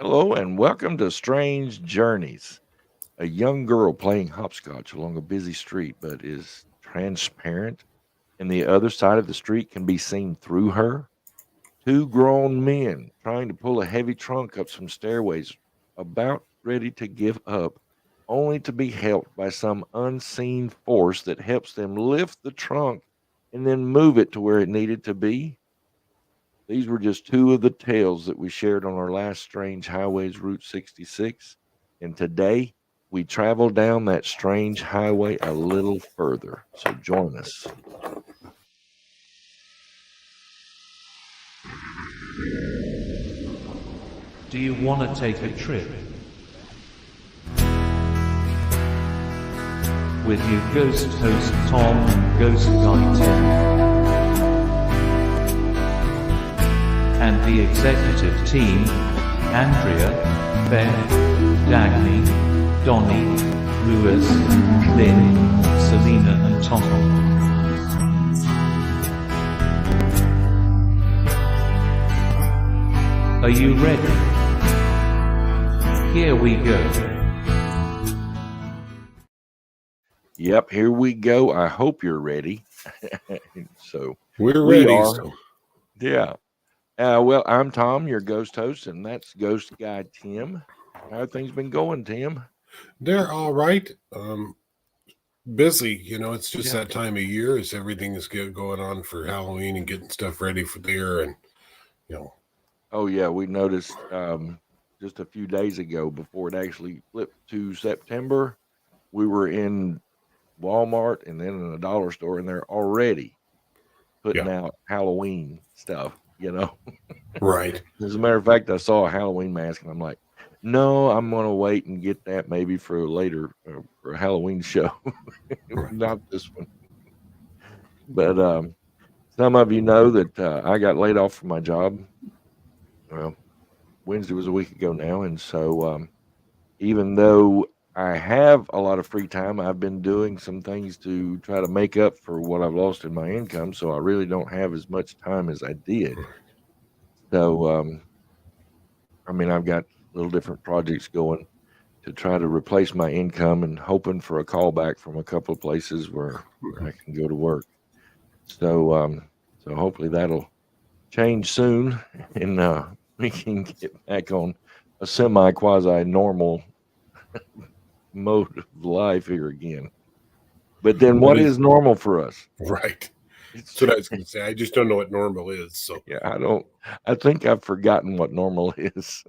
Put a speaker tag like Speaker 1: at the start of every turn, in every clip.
Speaker 1: Hello and welcome to Strange Journeys. A young girl playing hopscotch along a busy street, but is transparent, and the other side of the street can be seen through her. Two grown men trying to pull a heavy trunk up some stairways, about ready to give up, only to be helped by some unseen force that helps them lift the trunk and then move it to where it needed to be. These were just two of the tales that we shared on our last Strange Highways Route 66. And today we travel down that strange highway a little further. So join us.
Speaker 2: Do you want to take a trip? With you ghost host Tom and ghost guy Tim. And the executive team, Andrea, Ben, Dagny, Donnie, Lewis, Lynn, Selena and Tom. Are you ready? Here we go.
Speaker 1: Yep, here we go. I hope you're ready. So
Speaker 3: We're
Speaker 1: we
Speaker 3: ready.
Speaker 1: are.
Speaker 3: So.
Speaker 1: Yeah. Well, I'm Tom, your ghost host, and that's Ghost Guy Tim. How have things been going, Tim?
Speaker 3: They're all right. Busy, it's just
Speaker 1: Yeah.
Speaker 3: that time of year as everything is going on for Halloween and getting stuff ready for there. And,
Speaker 1: Oh, yeah. We noticed just a few days ago before it actually flipped to September, we were in Walmart and then in a dollar store, and they're already putting out Halloween stuff.
Speaker 3: Right.
Speaker 1: As a matter of fact, I saw a Halloween mask, and I'm like, no, I'm going to wait and get that maybe for later for a Halloween show,
Speaker 3: Right.
Speaker 1: not this one. But some of you know that I got laid off from my job. Well, Wednesday was a week ago now, and so even though I have a lot of free time, I've been doing some things to try to make up for what I've lost in my income. So I really don't have as much time as I did. So, I've got little different projects going to try to replace my income and hoping for a callback from a couple of places where I can go to work. So hopefully that'll change soon and we can get back on a semi quasi normal mode of life here again. But then what is normal for us?
Speaker 3: Right. That's what I was going to say. I just don't know what normal is. So
Speaker 1: Yeah, I think I've forgotten what normal is.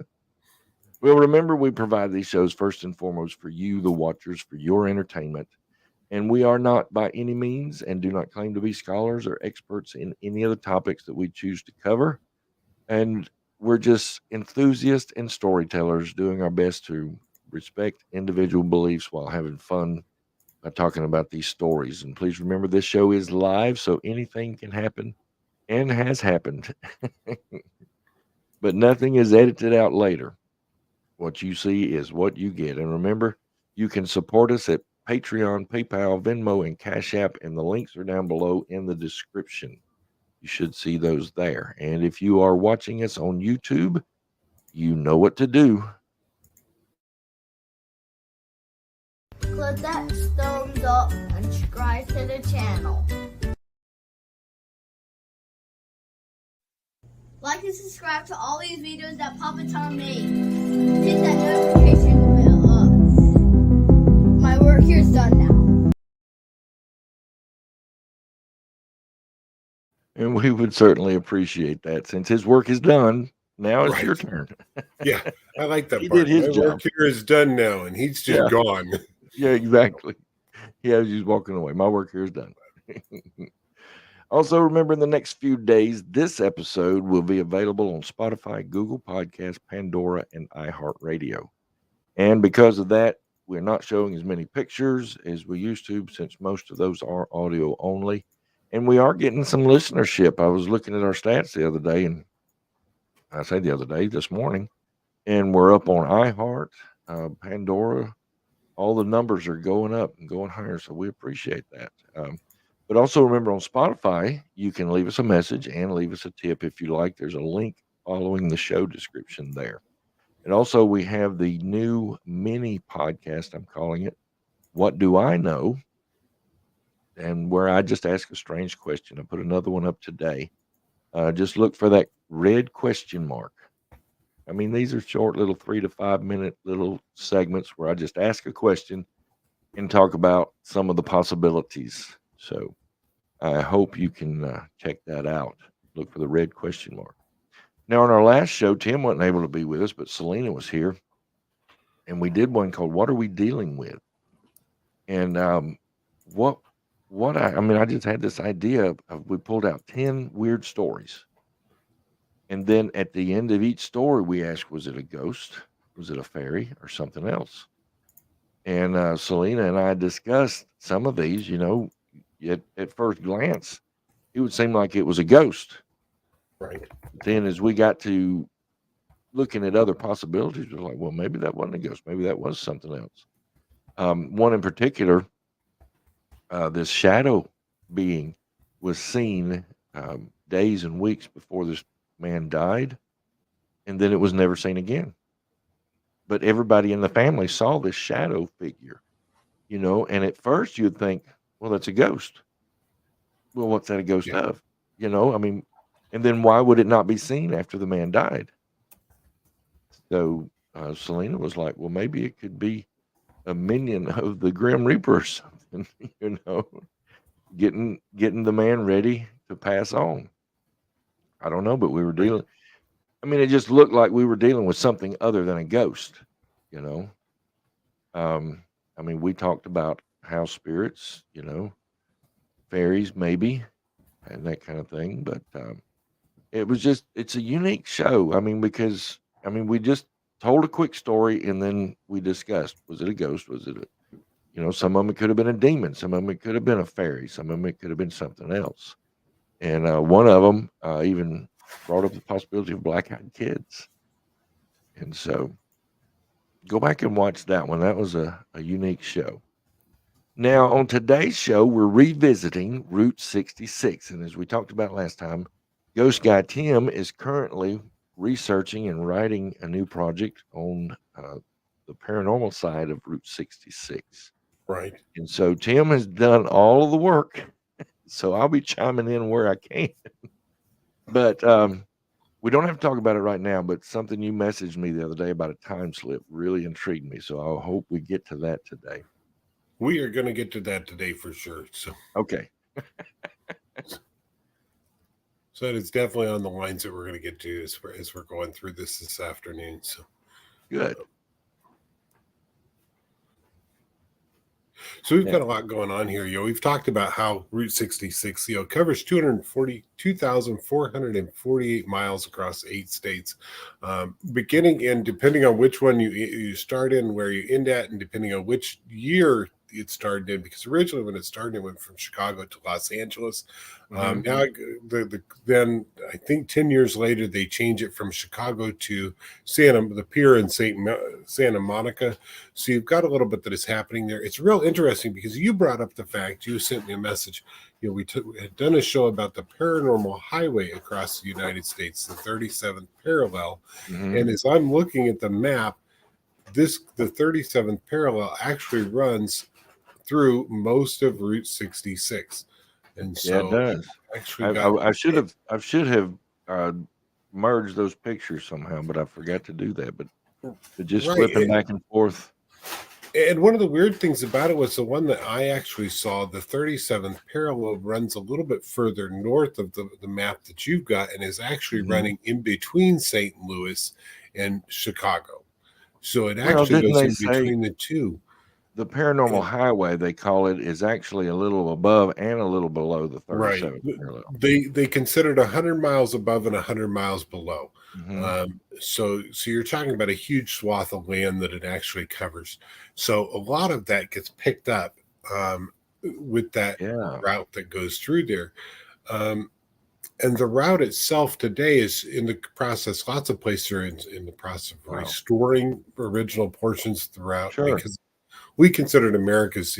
Speaker 1: Well, remember, we provide these shows first and foremost for you, the watchers, for your entertainment. And we are not by any means and do not claim to be scholars or experts in any of the topics that we choose to cover. And we're just enthusiasts and storytellers doing our best to respect individual beliefs while having fun by talking about these stories. And please remember, this show is live, so anything can happen and has happened. But nothing is edited out later. What you see is what you get. And remember, you can support us at Patreon, PayPal, Venmo, and Cash App, and the links are down below in the description. You should see those there. And if you are watching us on YouTube, you know what to do.
Speaker 4: Click that thumbs up and subscribe to the channel. Like and subscribe to all these videos that Papa Tom made. Hit that notification bell up. My work here is done now.
Speaker 1: And we would certainly appreciate that. Since his work is done, now it's your turn.
Speaker 3: Yeah, I like that
Speaker 1: He
Speaker 3: part.
Speaker 1: did his
Speaker 3: My
Speaker 1: job.
Speaker 3: work here is done now, and he's just gone.
Speaker 1: Yeah, exactly. Yeah, he's walking away. My work here is done. Also, remember, in the next few days, this episode will be available on Spotify, Google Podcasts, Pandora, and iHeartRadio. And because of that, we're not showing as many pictures as we used to, since most of those are audio only. And we are getting some listenership. I was looking at our stats the other day, and I say the other day, this morning, and we're up on iHeart, Pandora. All the numbers are going up and going higher, so we appreciate that. But also remember, on Spotify, you can leave us a message and leave us a tip if you like. There's a link following the show description there. And also, we have the new mini podcast, I'm calling it, What Do I Know? And where I just ask a strange question. I put another one up today. Just look for that red question mark. I mean, these are short little 3 to 5 minute little segments where I just ask a question and talk about some of the possibilities. So I hope you can check that out. Look for the red question mark. Now, on our last show, Tim wasn't able to be with us, but Selena was here, and we did one called "What Are We Dealing With?" And what I mean, I just had this idea of we pulled out 10 weird stories, and then at the end of each story, we asked, was it a ghost, was it a fairy, or something else? And Selena and I discussed some of these. At first glance, it would seem like it was a ghost.
Speaker 3: Right.
Speaker 1: Then, as we got to looking at other possibilities, we're like, well, maybe that wasn't a ghost. Maybe that was something else. One in particular, this shadow being was seen days and weeks before this man died, and then it was never seen again. But everybody in the family saw this shadow figure, and at first you'd think, well, that's a ghost. Well, what's that a ghost
Speaker 3: Yeah.
Speaker 1: of? I mean, and then why would it not be seen after the man died? So Selena was like, well, maybe it could be a minion of the Grim Reaper or something, getting the man ready to pass on. I don't know, but we were dealing. I mean, it just looked like we were dealing with something other than a ghost, you know. I mean, we talked about house spirits, fairies maybe, and that kind of thing. But it's a unique show. I mean, because we just told a quick story and then we discussed: was it a ghost? Was it some of them it could have been a demon, some of them it could have been a fairy, some of them it could have been something else. And one of them even brought up the possibility of black-eyed kids. And so go back and watch that one. That was a unique show. Now, on today's show, we're revisiting Route 66. And as we talked about last time, Ghost Guy Tim is currently researching and writing a new project on the paranormal side of Route 66.
Speaker 3: Right.
Speaker 1: And so Tim has done all of the work. So I'll be chiming in where I can. But we don't have to talk about it right now, but something you messaged me the other day about a time slip really intrigued me. So I hope we get to that today.
Speaker 3: We are going to get to that today for sure. So
Speaker 1: okay.
Speaker 3: So it's definitely on the lines that we're going to get to as we're going through this afternoon. So
Speaker 1: good.
Speaker 3: So we've got a lot going on here. We've talked about how Route 66, covers 242,448 miles across 8 states, beginning in, depending on which one you start in, where you end at, and depending on which year it started in, because originally when it started, it went from Chicago to Los Angeles. Now, then I think 10 years later, they change it from Chicago to the pier in Santa Monica. So you've got a little bit that is happening there. It's real interesting because you brought up the fact, you sent me a message. We had done a show about the paranormal highway across the United States, the 37th parallel. And as I'm looking at the map, the 37th parallel actually runs through most of Route 66. And so
Speaker 1: it does. I should have merged those pictures somehow, but I forgot to do that. But just flipping back and forth.
Speaker 3: And one of the weird things about it was the one that I actually saw, the 37th parallel, runs a little bit further north of the map that you've got, and is actually running in between St. Louis and Chicago. So it actually goes in between the two.
Speaker 1: The paranormal highway, they call it, is actually a little above and a little below the 37th parallel.
Speaker 3: They considered 100 miles above and 100 miles below. So you're talking about a huge swath of land that it actually covers. So a lot of that gets picked up with that route that goes through there. And the route itself today is in the process. Lots of places are in the process of restoring original portions of the route.
Speaker 1: Sure.
Speaker 3: Because we considered America's,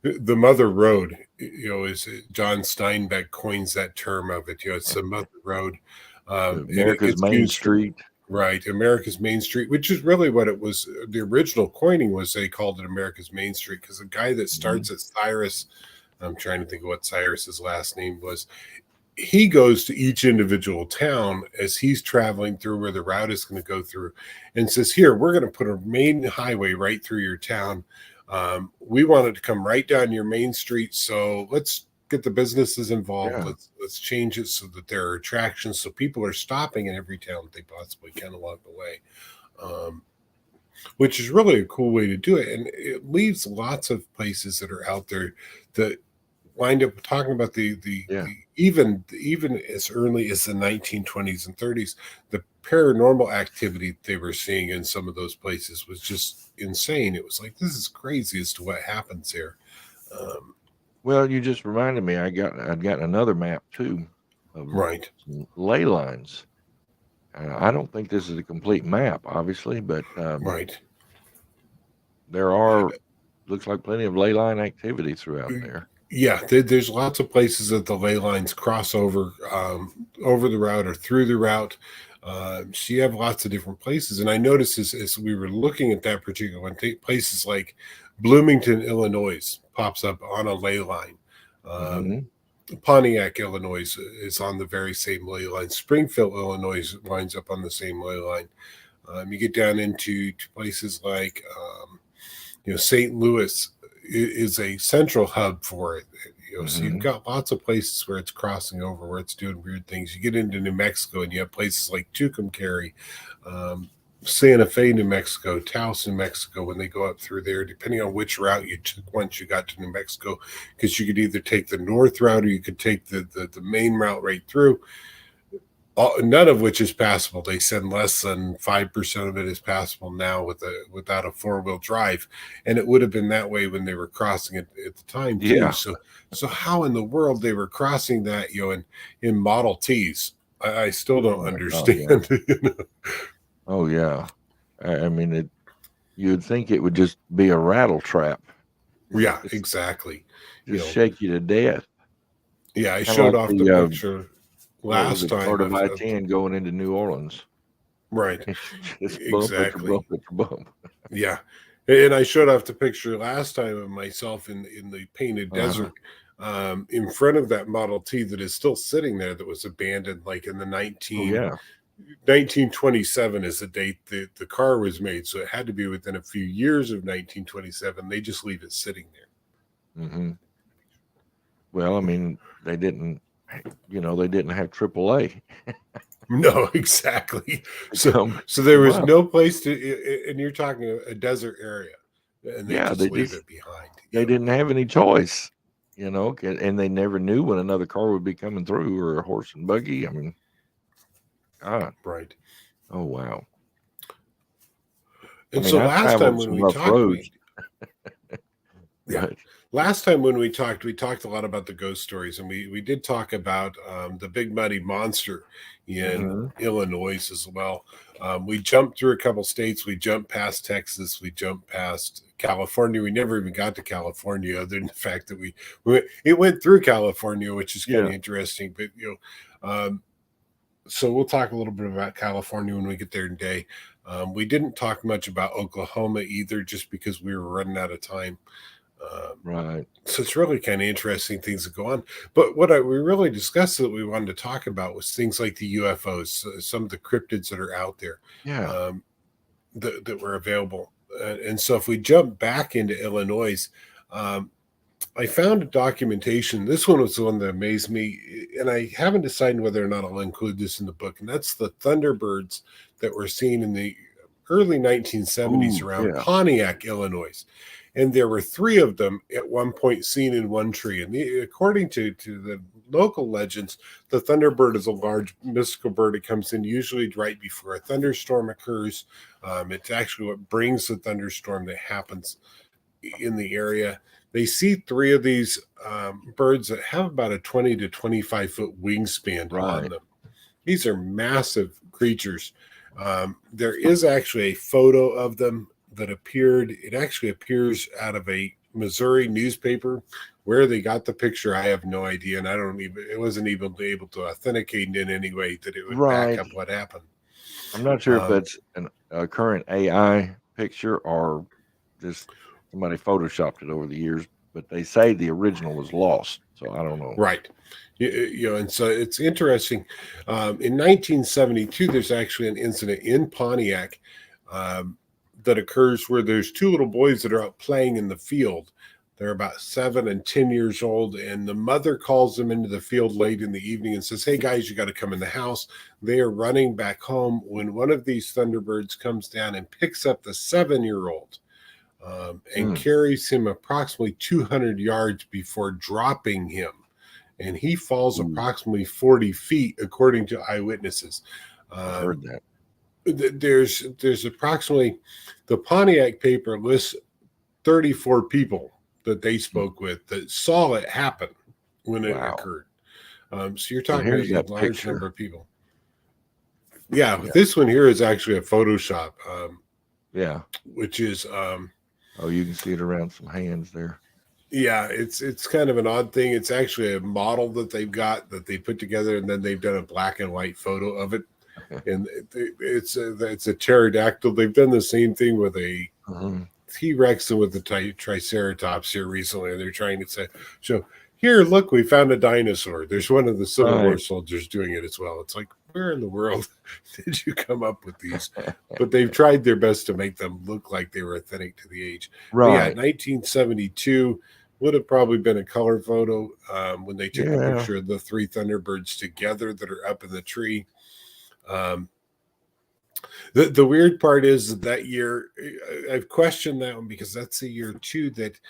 Speaker 3: the mother road, is John Steinbeck coins that term of it. It's the mother road.
Speaker 1: America's Main Street.
Speaker 3: Right, America's Main Street, which is really what it was. The original coining was they called it America's Main Street because the guy that
Speaker 1: Mhm.
Speaker 3: starts at Cyrus, I'm trying to think of what Cyrus's last name was. He goes to each individual town as he's traveling through where the route is going to go through and says, here, we're going to put a main highway right through your town. We want it to come right down your main street. So let's get the businesses involved.
Speaker 1: Yeah.
Speaker 3: Let's change it so that there are attractions. So people are stopping in every town that they possibly can along the way. Which is really a cool way to do it. And it leaves lots of places that are out there that wind up talking about
Speaker 1: Yeah.
Speaker 3: even as early as the 1920s and 30s, the paranormal activity they were seeing in some of those places was just insane. It was like, this is crazy as to what happens here.
Speaker 1: Well, you just reminded me. I'd got another map too of
Speaker 3: Right.
Speaker 1: some ley lines. I don't think this is a complete map, obviously, but
Speaker 3: Right.
Speaker 1: there are looks like plenty of ley line activity throughout there.
Speaker 3: Yeah, there's lots of places that the ley lines cross over the route or through the route. So you have lots of different places. And I noticed as we were looking at that particular one, places like Bloomington, Illinois pops up on a ley line.
Speaker 1: Mhm.
Speaker 3: Pontiac, Illinois is on the very same ley line. Springfield, Illinois winds up on the same ley line. You get down into places like, St. Louis is a central hub for it. So you've
Speaker 1: Mhm.
Speaker 3: got lots of places where it's crossing over, where it's doing weird things. You get into New Mexico, and you have places like Tucumcari, Santa Fe, New Mexico, Taos, New Mexico, when they go up through there, depending on which route you took once you got to New Mexico, because you could either take the north route or you could take the main route right through. None of which is passable. They said less than 5% of it is passable now without a 4-wheel drive, and it would have been that way when they were crossing it at the time too.
Speaker 1: Yeah.
Speaker 3: So how in the world they were crossing that, in Model Ts? I still don't
Speaker 1: Oh my God,
Speaker 3: understand.
Speaker 1: Oh yeah. I mean, you'd think it would just be a rattle trap,
Speaker 3: Yeah, exactly.
Speaker 1: just shake you to death.
Speaker 3: Yeah, I
Speaker 1: Kind of
Speaker 3: showed
Speaker 1: like
Speaker 3: off the picture
Speaker 1: what was
Speaker 3: last
Speaker 1: it,
Speaker 3: time
Speaker 1: part of
Speaker 3: of
Speaker 1: I-10 going into New Orleans.
Speaker 3: right.
Speaker 1: It's just bump after
Speaker 3: Exactly.
Speaker 1: bump after bump.
Speaker 3: Yeah. And I showed off the picture last time of myself in the painted desert in front of that Model T that is still sitting there that was abandoned like in the
Speaker 1: Oh yeah.
Speaker 3: 1927 is the date that the car was made. So it had to be within a few years of 1927. They just leave it sitting there.
Speaker 1: Hmm. Well, I mean, they didn't have AAA.
Speaker 3: No, exactly.
Speaker 1: to
Speaker 3: So
Speaker 1: come
Speaker 3: there
Speaker 1: pick
Speaker 3: was
Speaker 1: 'em up.
Speaker 3: no place to, and you're talking a desert area, and they
Speaker 1: Yeah,
Speaker 3: just leave it behind.
Speaker 1: they didn't have any choice, and they never knew when another car would be coming through or a horse and buggy. I mean, God.
Speaker 3: Right.
Speaker 1: Oh wow. I
Speaker 3: And
Speaker 1: mean,
Speaker 3: so
Speaker 1: I
Speaker 3: last time
Speaker 1: traveled
Speaker 3: when
Speaker 1: some
Speaker 3: we
Speaker 1: rough
Speaker 3: talked,
Speaker 1: roads,
Speaker 3: yeah.
Speaker 1: but
Speaker 3: Last time when we talked a lot about the ghost stories, and we did talk about the Big Muddy Monster in
Speaker 1: Mhm.
Speaker 3: Illinois as well. We jumped through a couple states. We jumped past Texas. We jumped past California. We never even got to California, other than the fact that it went through California, which is kind of
Speaker 1: Yeah.
Speaker 3: interesting. But so we'll talk a little bit about California when we get there today. We didn't talk much about Oklahoma either, just because we were running out of time.
Speaker 1: Right.
Speaker 3: So it's really kind of interesting things that go on. But what we really discussed that we wanted to talk about was things like the UFOs, some of the cryptids that are out there
Speaker 1: Yeah.
Speaker 3: that were available. And so if we jump back into Illinois, I found a documentation. This one was the one that amazed me, and I haven't decided whether or not I'll include this in the book. And that's the Thunderbirds that were seen in the early 1970s
Speaker 1: Ooh,
Speaker 3: around
Speaker 1: yeah.
Speaker 3: Pontiac, Illinois. And there were 3 of them at one point seen in one tree. And according to the local legends, the Thunderbird is a large mystical bird. It comes in usually right before a thunderstorm occurs. It's actually what brings the thunderstorm that happens in the area. They see 3 of these birds that have about a 20 to 25 foot wingspan on
Speaker 1: Right.
Speaker 3: them. These are massive creatures. There is actually a photo of them that appeared. It actually appears out of a Missouri newspaper. Where they got the picture, I have no idea, and it wasn't even able to authenticate in any way that it would back
Speaker 1: Right.
Speaker 3: up what happened.
Speaker 1: I'm not sure if
Speaker 3: Um,
Speaker 1: that's a current AI picture or just somebody photoshopped it over the years, but they say the original was lost. So I don't know.
Speaker 3: Right. And so it's interesting. In 1972, there's actually an incident in Pontiac that occurs where there's two little boys that are out playing in the field. They're about 7 and 10 years old, and the mother calls them into the field late in the evening and says, "Hey guys, you got to come in the house." They are running back home when one of these Thunderbirds comes down and picks up the 7-year-old and carries him approximately 200 yards before dropping him. And he falls approximately 40 feet, according to eyewitnesses.
Speaker 1: I heard that.
Speaker 3: There's approximately, the Pontiac paper lists 34 people that they spoke with that saw it happen when it occurred. So you're talking about a large number of people. Yeah, this one here is actually a Photoshop. Which is
Speaker 1: you can see it around some hands there.
Speaker 3: Yeah, it's kind of an odd thing. It's actually a model that they've got that they put together, and then they've done a black and white photo of it. And it's a pterodactyl. They've done the same thing with a T-Rex and with the Triceratops here recently. And they're trying to show, here, look, we found a dinosaur. There's one of the Civil War soldiers doing it as well. It's like, where in the world did you come up with these? But they've tried their best to make them look like they were authentic to the age.
Speaker 1: Right.
Speaker 3: Yeah, 1972 would have probably been a color photo when they took a picture of the 3 Thunderbirds together that are up in the tree. The weird part is that year, I've questioned that one because that's the year too that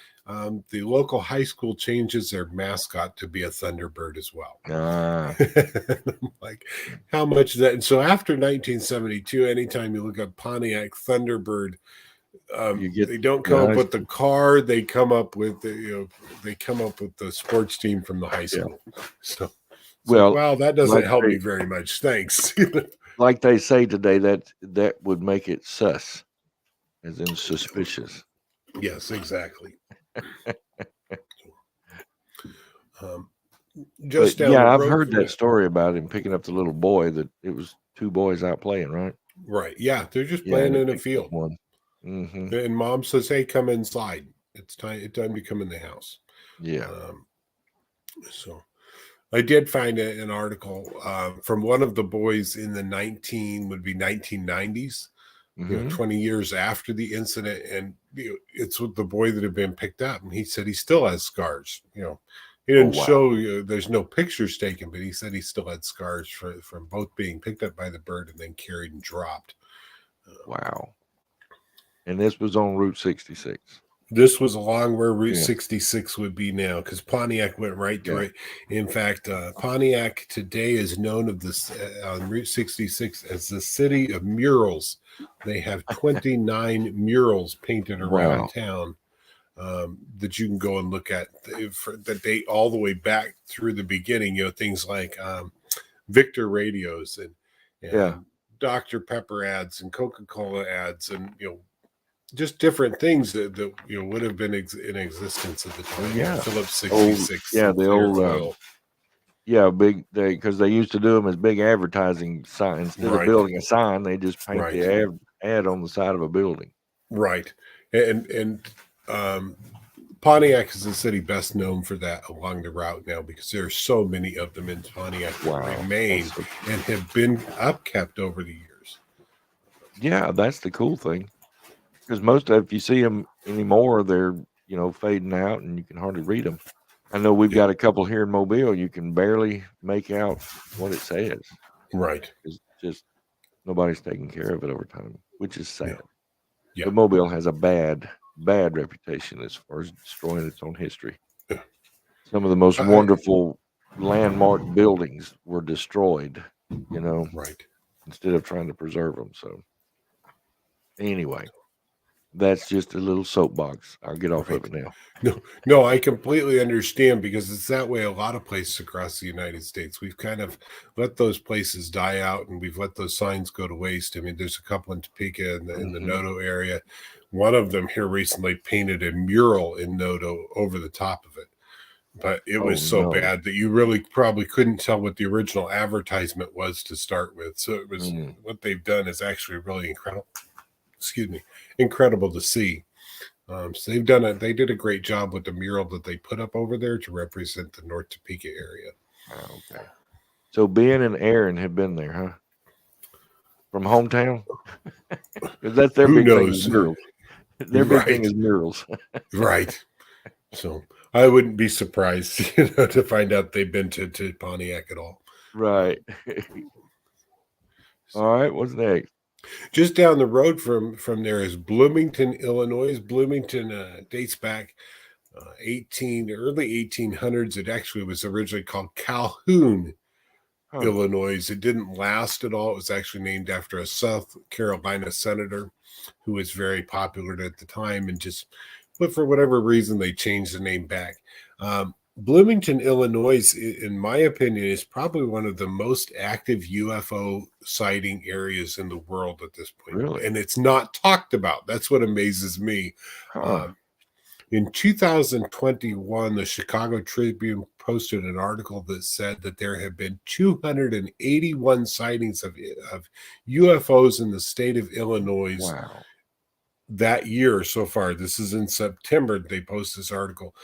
Speaker 3: the local high school changes their mascot to be a Thunderbird as well. I'm like, how much is that? And so after 1972, anytime you look up Pontiac Thunderbird, they don't come up with the car. They come up with the sports team from the high school. So wow, that doesn't help me very much. Thanks.
Speaker 1: Like they say today, that would make it sus, as in suspicious.
Speaker 3: Yes, exactly.
Speaker 1: I've heard that story about him picking up the little boy. That it was 2 boys out playing, right?
Speaker 3: Right. Yeah, they're just playing in a field.
Speaker 1: One. Mm-hmm.
Speaker 3: And mom says, "Hey, come inside. It's time to come in the house."
Speaker 1: Yeah.
Speaker 3: So I did find an article from one of the boys in the 1990s, 20 years after the incident. And it's with the boy that had been picked up. And he said he still has scars. He didn't show, there's no pictures taken, but he said he still had scars from both being picked up by the bird and then carried and dropped.
Speaker 1: Wow. And this was on Route 66.
Speaker 3: This was along where Route 66 would be now, because Pontiac went right through it. In fact, Pontiac today is known of this on Route 66 as the city of murals. They have 29 murals painted around town that you can go and look at that date all the way back through the beginning. Things like Victor radios and Dr. Pepper ads and Coca-Cola ads and just different things that would have been in existence at the time.
Speaker 1: Yeah,
Speaker 3: Phillips 66.
Speaker 1: The old big because they used to do them as big advertising signs. Instead of building a sign, they just paint the ad on the side of a building. Right,
Speaker 3: and Pontiac is the city best known for that along the route now because there are so many of them in Pontiac that remain and have been upkept over the years.
Speaker 1: Yeah, that's the cool thing. Because most of, if you see them anymore, they're fading out, and you can hardly read them. I know we've got a couple here in Mobile. You can barely make out what it says.
Speaker 3: Right.
Speaker 1: It's just nobody's taking care of it over time, which is sad.
Speaker 3: Yeah.
Speaker 1: But Mobile has a bad reputation as far as destroying its own history. Yeah. Some of the most wonderful landmark buildings were destroyed. Instead of trying to preserve them. So anyway. That's just a little soapbox. I'll get off of it now.
Speaker 3: No, I completely understand because it's that way a lot of places across the United States. We've kind of let those places die out and we've let those signs go to waste. I mean, there's a couple in Topeka in the Noto area. One of them here recently painted a mural in Noto over the top of it. but it
Speaker 1: Oh
Speaker 3: was so
Speaker 1: no.
Speaker 3: bad that you really probably couldn't tell what the original advertisement was to start with. So it was what they've done is actually really incredible. Excuse me, incredible to see. So they did a great job with the mural that they put up over there to represent the North Topeka area.
Speaker 1: Okay. So Ben and Aaron have been there, huh? From hometown? Because that's their
Speaker 3: Who
Speaker 1: big thing is
Speaker 3: knows?
Speaker 1: murals. Their big thing
Speaker 3: Right.
Speaker 1: is murals.
Speaker 3: Right. So I wouldn't be surprised, to find out they've been to Pontiac at all.
Speaker 1: Right. All right. What's next?
Speaker 3: Just down the road from there is Bloomington, Illinois. Bloomington dates back early 1800s. It actually was originally called Calhoun,
Speaker 1: Huh.
Speaker 3: Illinois. It didn't last at all. It was actually named after a South Carolina senator who was very popular at the time, but for whatever reason, they changed the name back. Bloomington, Illinois, in my opinion, is probably one of the most active UFO sighting areas in the world at this point.
Speaker 1: Really?
Speaker 3: And it's not talked about. That's what amazes me.
Speaker 1: Huh.
Speaker 3: In 2021, the Chicago Tribune posted an article that said that there have been 281 sightings of UFOs in the state of Illinois
Speaker 1: Wow.
Speaker 3: that year so far. This is in September. They post this article.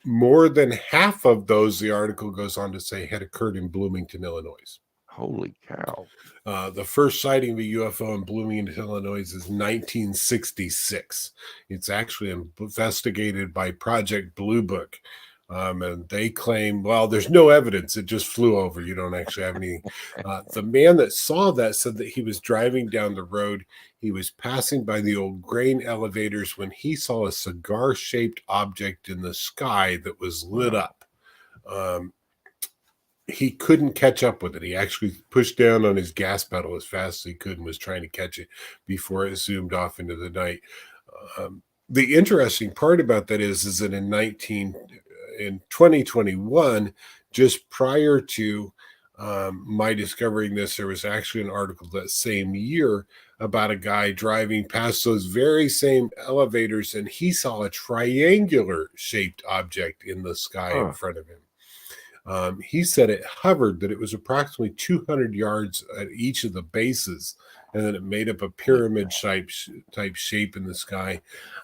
Speaker 3: More than half of those, the article goes on to say, had occurred in Bloomington, Illinois.
Speaker 1: Holy cow.
Speaker 3: The first sighting of a UFO in Bloomington, Illinois is 1966. It's actually investigated by Project Blue Book. And they claim, well, there's no evidence. It just flew over. You don't actually have any. The man that saw that said that he was driving down the road. He was passing by the old grain elevators when he saw a cigar-shaped object in the sky that was lit up. He couldn't catch up with it. He actually pushed down on his gas pedal as fast as he could and was trying to catch it before it zoomed off into the night. The interesting part about that is that in 2021, just prior to my discovering this, there was actually an article that same year about a guy driving past those very same elevators, and he saw a triangular shaped object in the sky in front of him. He said it hovered, that it was approximately 200 yards at each of the bases, and that it made up a pyramid type shape in the sky,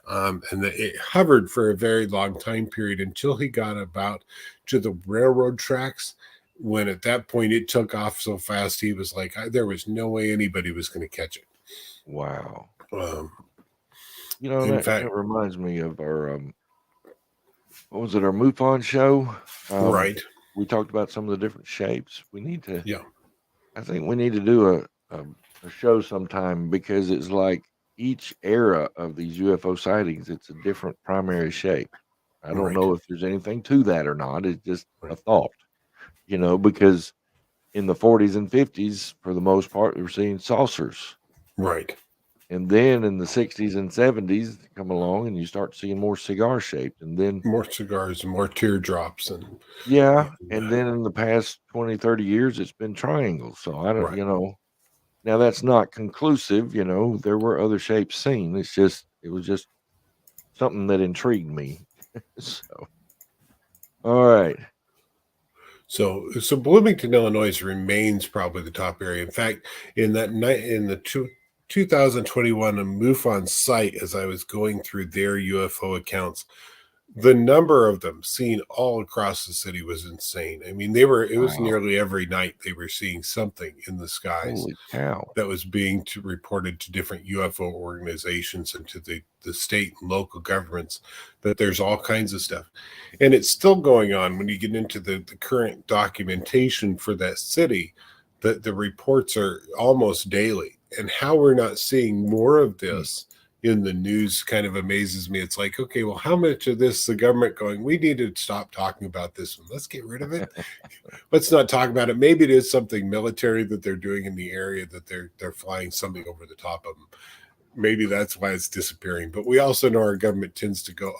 Speaker 3: and that it hovered for a very long time period until he got about to the railroad tracks, when at that point it took off so fast he was like, there was no way anybody was going to catch it.
Speaker 1: Wow.
Speaker 3: In fact,
Speaker 1: that reminds me of our what was it, our MUFON show?
Speaker 3: Right.
Speaker 1: We talked about some of the different shapes. We need to,
Speaker 3: Yeah.
Speaker 1: I think we need to do a show sometime, because it's like each era of these UFO sightings, it's a different primary shape. I don't know if there's anything to that or not. It's just a thought, because in the 40s and 50s, for the most part, we were seeing saucers.
Speaker 3: Right.
Speaker 1: And then in the 60s and 70s, come along and you start seeing more cigar shaped, and then
Speaker 3: more cigars and more teardrops. And
Speaker 1: and then in the past 20, 30 years, it's been triangles. So I don't, now that's not conclusive, there were other shapes seen. It was just something that intrigued me. So, all right.
Speaker 3: So Bloomington, Illinois remains probably the top area. In fact, in the 2021 MUFON site, as I was going through their UFO accounts, the number of them seen all across the city was insane. I mean, it was nearly every night they were seeing something in the skies.
Speaker 1: Holy cow.
Speaker 3: That was being reported to different UFO organizations and to the state and local governments, that there's all kinds of stuff. And it's still going on when you get into the current documentation for that city. The reports are almost daily. And how we're not seeing more of this in the news kind of amazes me. It's like, okay, well, how much of this the government going, we need to stop talking about this one. Let's get rid of it. Let's not talk about it. Maybe it is something military that they're doing in the area, that they're flying something over the top of them. Maybe that's why it's disappearing. But we also know our government tends to go,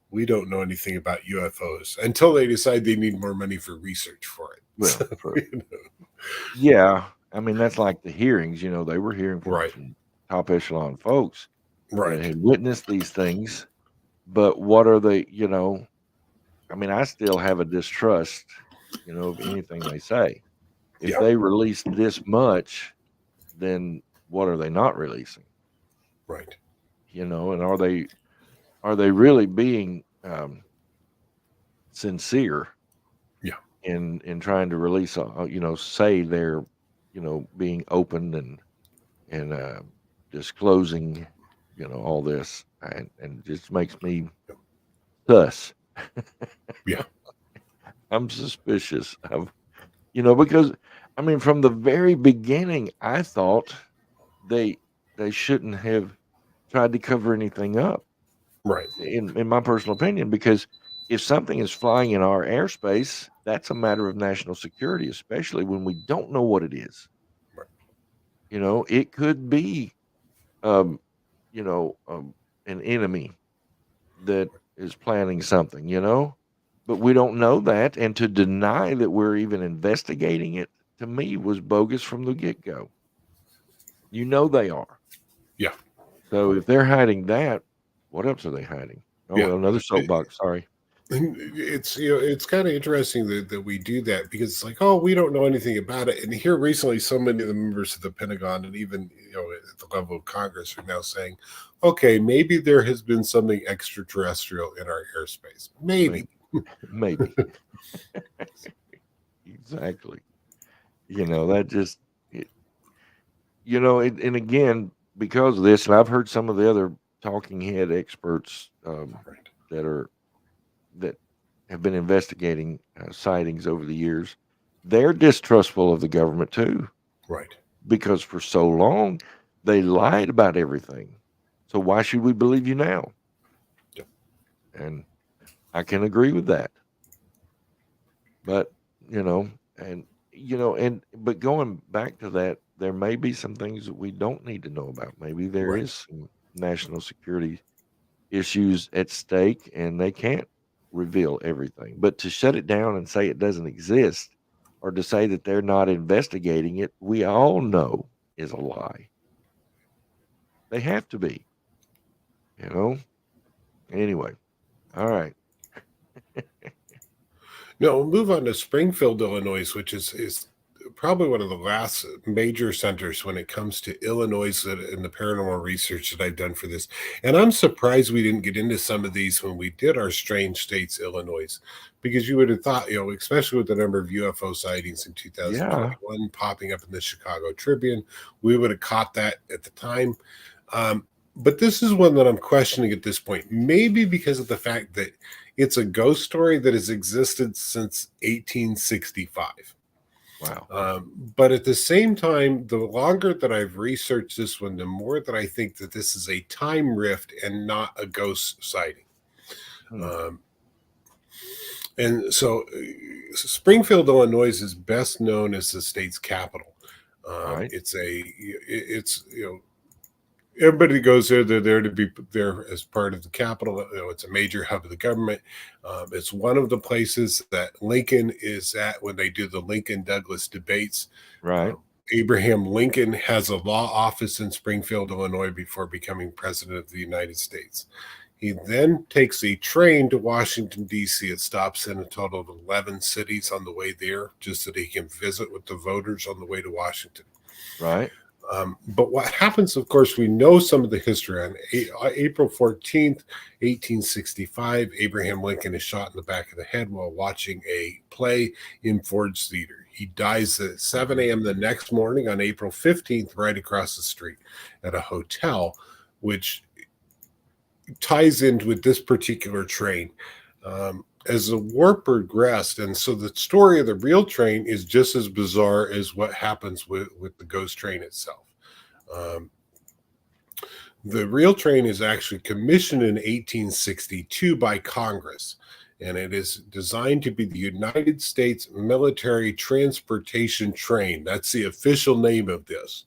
Speaker 3: we don't know anything about UFOs until they decide they need more money for research for it.
Speaker 1: Well, yeah. I mean, that's like the hearings, they were hearing from some top echelon folks that had witnessed these things, but what are they, I mean, I still have a distrust, of anything they say. If
Speaker 3: Yeah.
Speaker 1: they release this much, then what are they not releasing?
Speaker 3: Right.
Speaker 1: And are they really being sincere
Speaker 3: Yeah.
Speaker 1: in trying to release, say they're, being open and disclosing, all this, and just makes me sus.
Speaker 3: Yeah.
Speaker 1: I'm suspicious of, because I mean, from the very beginning, I thought they they shouldn't have tried to cover anything up,
Speaker 3: Right.
Speaker 1: in my personal opinion, because if something is flying in our airspace, that's a matter of national security, especially when we don't know what it is.
Speaker 3: Right.
Speaker 1: It could be, um, an enemy that is planning something, but we don't know that. And to deny that we're even investigating it, to me, was bogus from the get go. They are.
Speaker 3: Yeah.
Speaker 1: So if they're hiding that, what else are they hiding? Oh,
Speaker 3: Yeah.
Speaker 1: well, another soapbox. Sorry.
Speaker 3: And it's kind of interesting that we do that, because it's like, oh, we don't know anything about it. And here recently, so many of the members of the Pentagon and even at the level of Congress are now saying, okay, maybe there has been something extraterrestrial in our airspace. Maybe.
Speaker 1: Maybe. Exactly. That just, and again, because of this, and I've heard some of the other talking head experts
Speaker 3: Right.
Speaker 1: that have been investigating sightings over the years, they're distrustful of the government too,
Speaker 3: Right.
Speaker 1: because for so long they lied about everything. So why should we believe you now?
Speaker 3: Yep.
Speaker 1: And I can agree with that. But, but going back to that, there may be some things that we don't need to know about. Maybe there
Speaker 3: Right.
Speaker 1: is some national security issues at stake and they can't reveal everything. But to shut it down and say it doesn't exist, or to say that they're not investigating it, we all know is a lie. They have to be, you know? Anyway, all right.
Speaker 3: No, we'll move on to Springfield, Illinois, which is probably one of the last major centers when it comes to Illinois and the paranormal research that I've done for this. And I'm surprised we didn't get into some of these when we did our Strange States, Illinois, because you would have thought, especially with the number of UFO sightings in
Speaker 1: Yeah.
Speaker 3: 2021 popping up in the Chicago Tribune, we would have caught that at the time. But this is one that I'm questioning at this point, maybe because of the fact that it's a ghost story that has existed since 1865.
Speaker 1: Wow.
Speaker 3: But at the same time, the longer that I've researched this one, the more that I think that this is a time rift and not a ghost sighting.
Speaker 1: Hmm.
Speaker 3: And so Springfield, Illinois is best known as the state's capital.
Speaker 1: Right.
Speaker 3: It's everybody goes there. They're there to be there as part of the capital. It's a major hub of the government. It's one of the places that Lincoln is at when they do the Lincoln-Douglas debates.
Speaker 1: Right.
Speaker 3: Abraham Lincoln has a law office in Springfield, Illinois, before becoming president of the United States. He then takes a train to Washington, D.C. It stops in a total of 11 cities on the way there, just so that he can visit with the voters on the way to Washington.
Speaker 1: Right.
Speaker 3: But what happens, of course, we know some of the history. On April 14th, 1865, Abraham Lincoln is shot in the back of the head while watching a play in Ford's Theater. He dies at 7 a.m. the next morning on April 15th, right across the street at a hotel, which ties in with this particular train. As the war progressed, and so the story of the real train is just as bizarre as what happens with the ghost train itself. The real train is actually commissioned in 1862 by Congress, and it is designed to be the United States Military Transportation Train. That's the official name of this.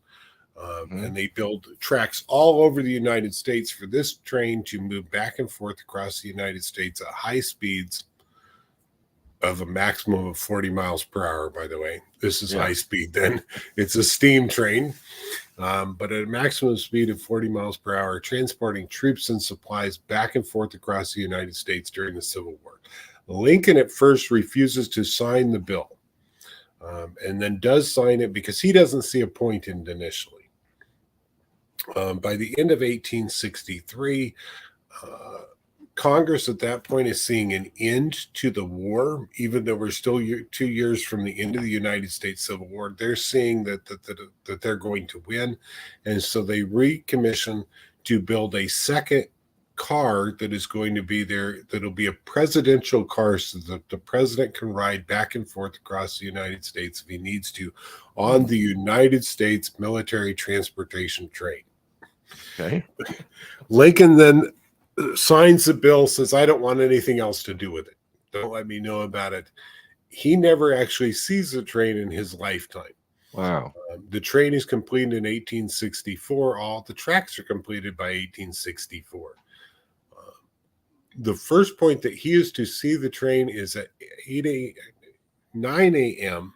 Speaker 3: And they build tracks all over the United States for this train to move back and forth across the United States at high speeds of a maximum of 40 miles per hour, by the way. This is high speed then. It's a steam train, but at a maximum speed of 40 miles per hour, transporting troops and supplies back and forth across the United States during the Civil War. Lincoln at first refuses to sign the bill, and then does sign it because he doesn't see a point in it initially. By the end of 1863, Congress at that point is seeing an end to the war, even though we're still 2 years from the end of the United States Civil War. They're seeing that they're going to win, and so they recommission to build a second car that is going to be there. That'll be a presidential car, so that the president can ride back and forth across the United States if he needs to, on the United States military transportation train.
Speaker 1: Okay.
Speaker 3: Lincoln then signs the bill, says, I don't want anything else to do with it. Don't let me know about it. He never actually sees the train in his lifetime.
Speaker 1: Wow.
Speaker 3: The train is completed in 1864. All the tracks are completed by 1864. The first point that he is to see the train is at 9 a.m.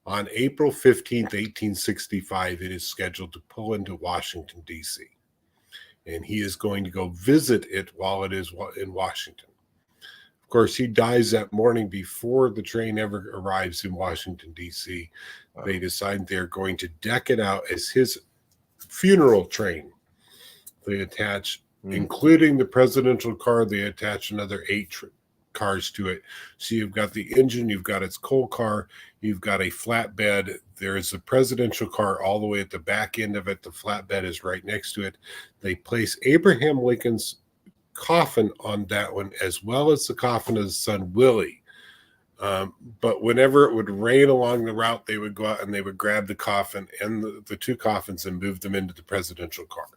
Speaker 3: on April 15th, 1865. It is scheduled to pull into Washington, D.C. And he is going to go visit it while it is in Washington. Of course, he dies that morning before the train ever arrives in Washington, D.C. Wow. They decide they're going to deck it out as his funeral train. They attach, including the presidential car, they attach another 8 cars to it. So you've got the engine, you've got its coal car, you've got a flatbed. There is a presidential car all the way at the back end of it. The flatbed is right next to it. They place Abraham Lincoln's coffin on that one, as well as the coffin of his son Willie. But whenever it would rain along the route, they would go out and they would grab the coffin and the 2 coffins and move them into the presidential car.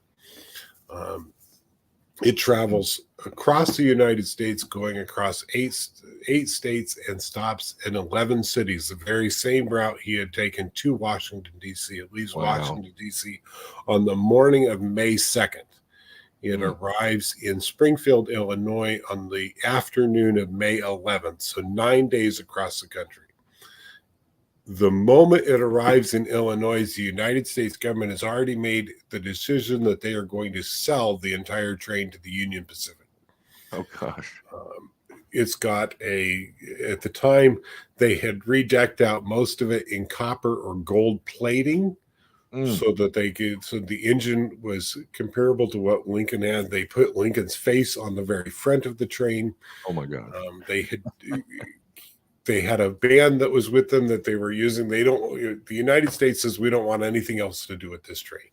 Speaker 3: It travels across the United States, going across 8 states, and stops in 11 cities. The very same route he had taken to Washington, D.C. It leaves Washington, D.C. on the morning of May 2nd. It arrives in Springfield, Illinois on the afternoon of May 11th, so 9 days across the country. The moment it arrives in Illinois, the United States government has already made the decision that they are going to sell the entire train to the Union Pacific.
Speaker 1: Oh, gosh.
Speaker 3: It's got at the time, they had redecked out most of it in copper or gold plating so that the engine was comparable to what Lincoln had. They put Lincoln's face on the very front of the train.
Speaker 1: Oh, my God.
Speaker 3: They had a band that was with them that they were using. The United States says, we don't want anything else to do with this train.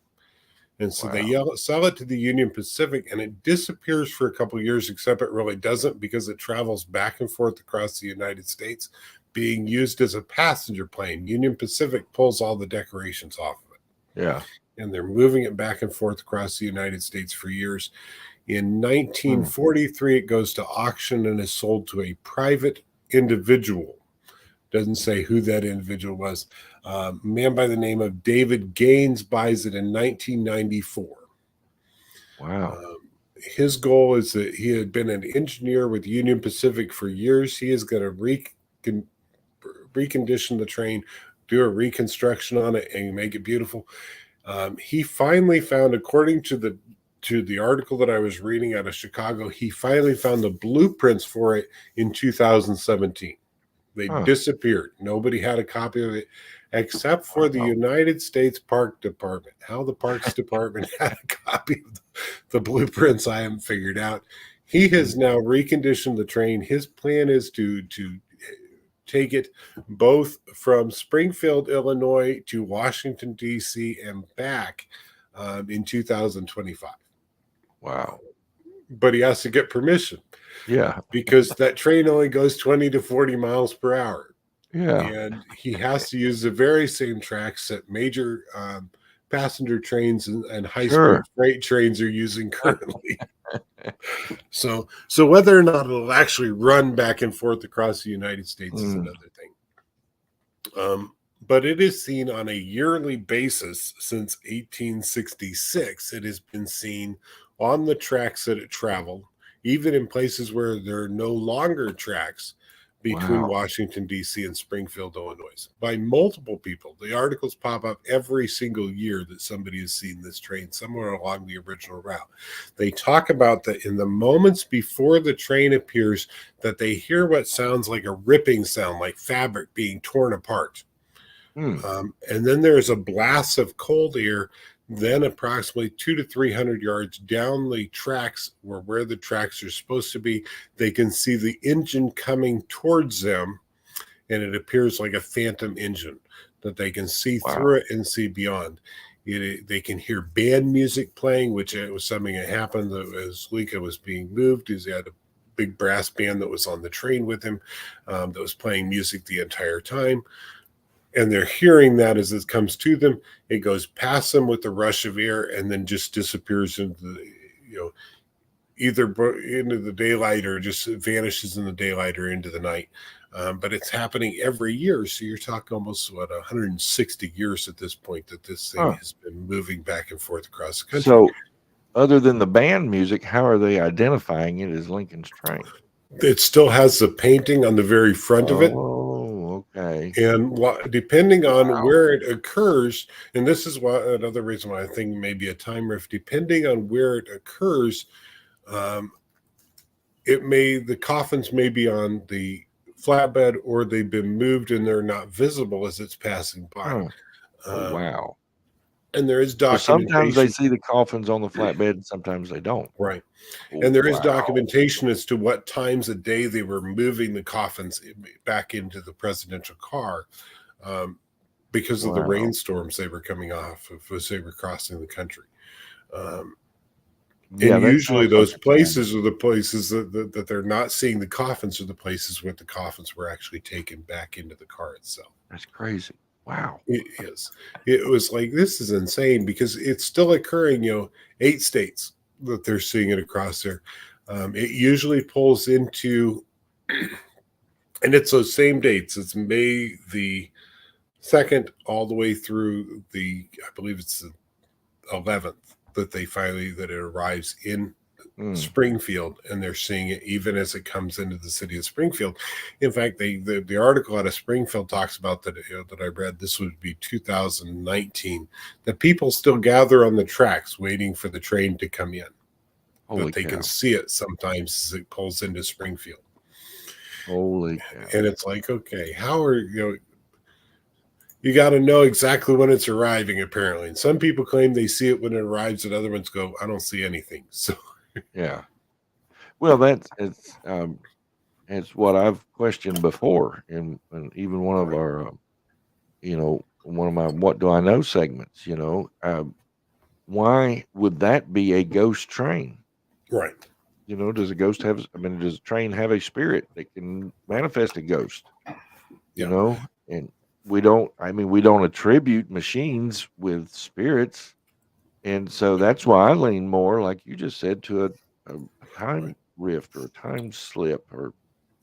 Speaker 3: And so they sell it to the Union Pacific, and it disappears for a couple of years, except it really doesn't, because it travels back and forth across the United States, being used as a passenger plane. Union Pacific pulls all the decorations off of it.
Speaker 1: Yeah.
Speaker 3: And they're moving it back and forth across the United States for years. In 1943, it goes to auction and is sold to a private individual. Doesn't say who that individual was. A man by the name of David Gaines buys it in 1994.
Speaker 1: Wow.
Speaker 3: His goal is that he had been an engineer with Union Pacific for years. He is going to recondition the train, do a reconstruction on it, and make it beautiful. He finally found, according to the article that I was reading out of Chicago, he finally found the blueprints for it in 2017. They disappeared. Nobody had a copy of it except for the United States Park Department. How the Parks Department had a copy of the blueprints, I haven't figured out. He has now reconditioned the train. His plan is to take it both from Springfield, Illinois to Washington, D.C. and back in 2025.
Speaker 1: Wow.
Speaker 3: But he has to get permission.
Speaker 1: Yeah.
Speaker 3: Because that train only goes 20 to 40 miles per hour.
Speaker 1: Yeah.
Speaker 3: And he has to use the very same tracks that major passenger trains and high-speed freight trains are using currently. So whether or not it'll actually run back and forth across the United States is another thing. But it is seen on a yearly basis since 1866. It has been seen on the tracks that it traveled, even in places where there are no longer tracks, between
Speaker 1: Wow.
Speaker 3: Washington, D.C. and Springfield, Illinois, by multiple people. The articles pop up every single year that somebody has seen this train somewhere along the original route. They talk about that in the moments before the train appears, that they hear what sounds like a ripping sound, like fabric being torn apart.
Speaker 1: Hmm.
Speaker 3: And then there's a blast of cold air. Then approximately 200 to 300 yards down the tracks, where the tracks are supposed to be, they can see the engine coming towards them, and it appears like a phantom engine that they can see
Speaker 1: Wow.
Speaker 3: through it and see beyond. They can hear band music playing, which it was something that happened as Lincoln was being moved. He had a big brass band that was on the train with him that was playing music the entire time. And they're hearing that as it comes to them. It goes past them with the rush of air and then just disappears into the, either into the daylight or just vanishes in the daylight or into the night. But it's happening every year. So you're talking almost, 160 years at this point that this thing has been moving back and forth across the country.
Speaker 1: So, other than the band music, how are they identifying it as Lincoln's train?
Speaker 3: It still has the painting on the very front of it.
Speaker 1: Oh, okay.
Speaker 3: And depending on where it occurs, and this is another reason why I think maybe a time rift, depending on where it occurs, the coffins may be on the flatbed, or they've been moved and they're not visible as it's passing by.
Speaker 1: Oh, wow.
Speaker 3: And there is
Speaker 1: So
Speaker 3: documentation.
Speaker 1: sometimes they see the coffins on the flatbed, and sometimes they don't.
Speaker 3: Right.
Speaker 1: Oh,
Speaker 3: And there is
Speaker 1: wow.
Speaker 3: documentation as to what times a day they were moving the coffins back into the presidential car because of the
Speaker 1: Wow.
Speaker 3: rainstorms they were coming off of as they were crossing the country.
Speaker 1: Yeah,
Speaker 3: And
Speaker 1: that
Speaker 3: usually
Speaker 1: sounds like
Speaker 3: those
Speaker 1: a
Speaker 3: places are the places that they're not seeing the coffins, are the places where the coffins were actually taken back into the car itself.
Speaker 1: That's crazy. Wow.
Speaker 3: It is. It was like, this is insane because it's still occurring, 8 states that they're seeing it across there. It usually pulls into, and it's those same dates. It's May the 2nd all the way through I believe it's the 11th that it arrives in Springfield, and they're seeing it even as it comes into the city of Springfield. In fact, the article out of Springfield talks about that I read. This would be 2019. That people still gather on the tracks waiting for the train to come in.
Speaker 1: Holy
Speaker 3: But they
Speaker 1: cow.
Speaker 3: can see it sometimes as it pulls into Springfield.
Speaker 1: Holy cow.
Speaker 3: And it's like, okay, how are you got to know exactly when it's arriving, apparently. And some people claim they see it when it arrives, and other ones go, I don't see anything. So
Speaker 1: Yeah. Well, it's what I've questioned before, and even one of our, one of my "What Do I Know" segments. Why would that be a ghost train?
Speaker 3: right.
Speaker 1: Does a ghost have? I mean, does a train have a spirit that can manifest a ghost?
Speaker 3: Yeah.
Speaker 1: And we don't. I mean, we don't attribute machines with spirits, and so that's why I lean more, like you just said, to a time rift or a time slip or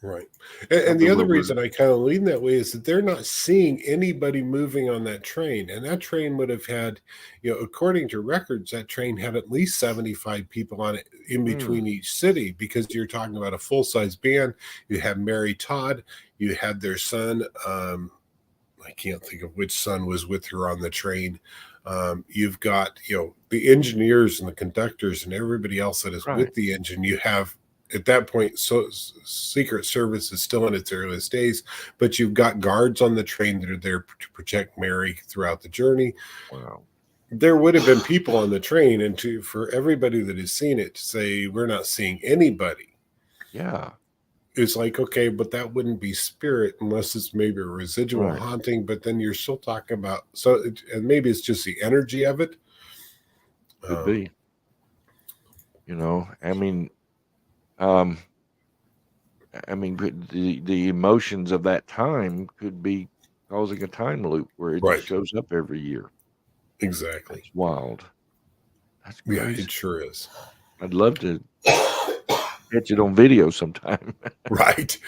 Speaker 3: Right. And the other reason I kind of lean that way is that they're not seeing anybody moving on that train. And that train would have had, according to records, that train had at least 75 people on it in between each city, because you're talking about a full-size band. You have Mary Todd, you had their son. I can't think of which son was with her on the train. You've got, the engineers and the conductors and everybody else that is with the engine. You have, at that point, so Secret Service is still in its earliest days, but you've got guards on the train that are there to protect Mary throughout the journey.
Speaker 1: Wow.
Speaker 3: There would have been people on the train, and for everybody that has seen it to say we're not seeing anybody.
Speaker 1: Yeah.
Speaker 3: It's like, okay, but that wouldn't be spirit unless it's maybe a residual haunting. But then you're still talking about, and maybe it's just the energy of it.
Speaker 1: Could be. I mean, the emotions of that time could be causing a time loop where it just shows up every year.
Speaker 3: Exactly.
Speaker 1: It's wild. That's crazy.
Speaker 3: Yeah, it sure is.
Speaker 1: I'd love to catch it on video sometime.
Speaker 3: Right.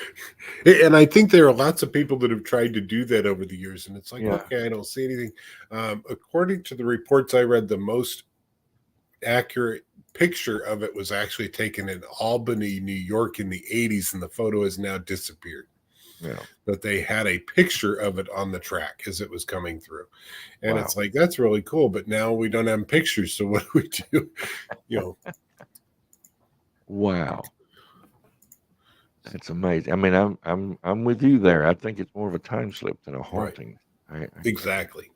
Speaker 3: And I think there are lots of people that have tried to do that over the years. And it's like, okay, I don't see anything. According to the reports I read, the most accurate picture of it was actually taken in Albany, New York in the 80s, and the photo has now disappeared.
Speaker 1: Yeah.
Speaker 3: But they had a picture of it on the track as it was coming through. And
Speaker 1: Wow.
Speaker 3: it's like, that's really cool. But now we don't have pictures. So what do we do? You know,
Speaker 1: Wow. That's amazing. I mean, I'm with you there. I think it's more of a time slip than a haunting.
Speaker 3: exactly.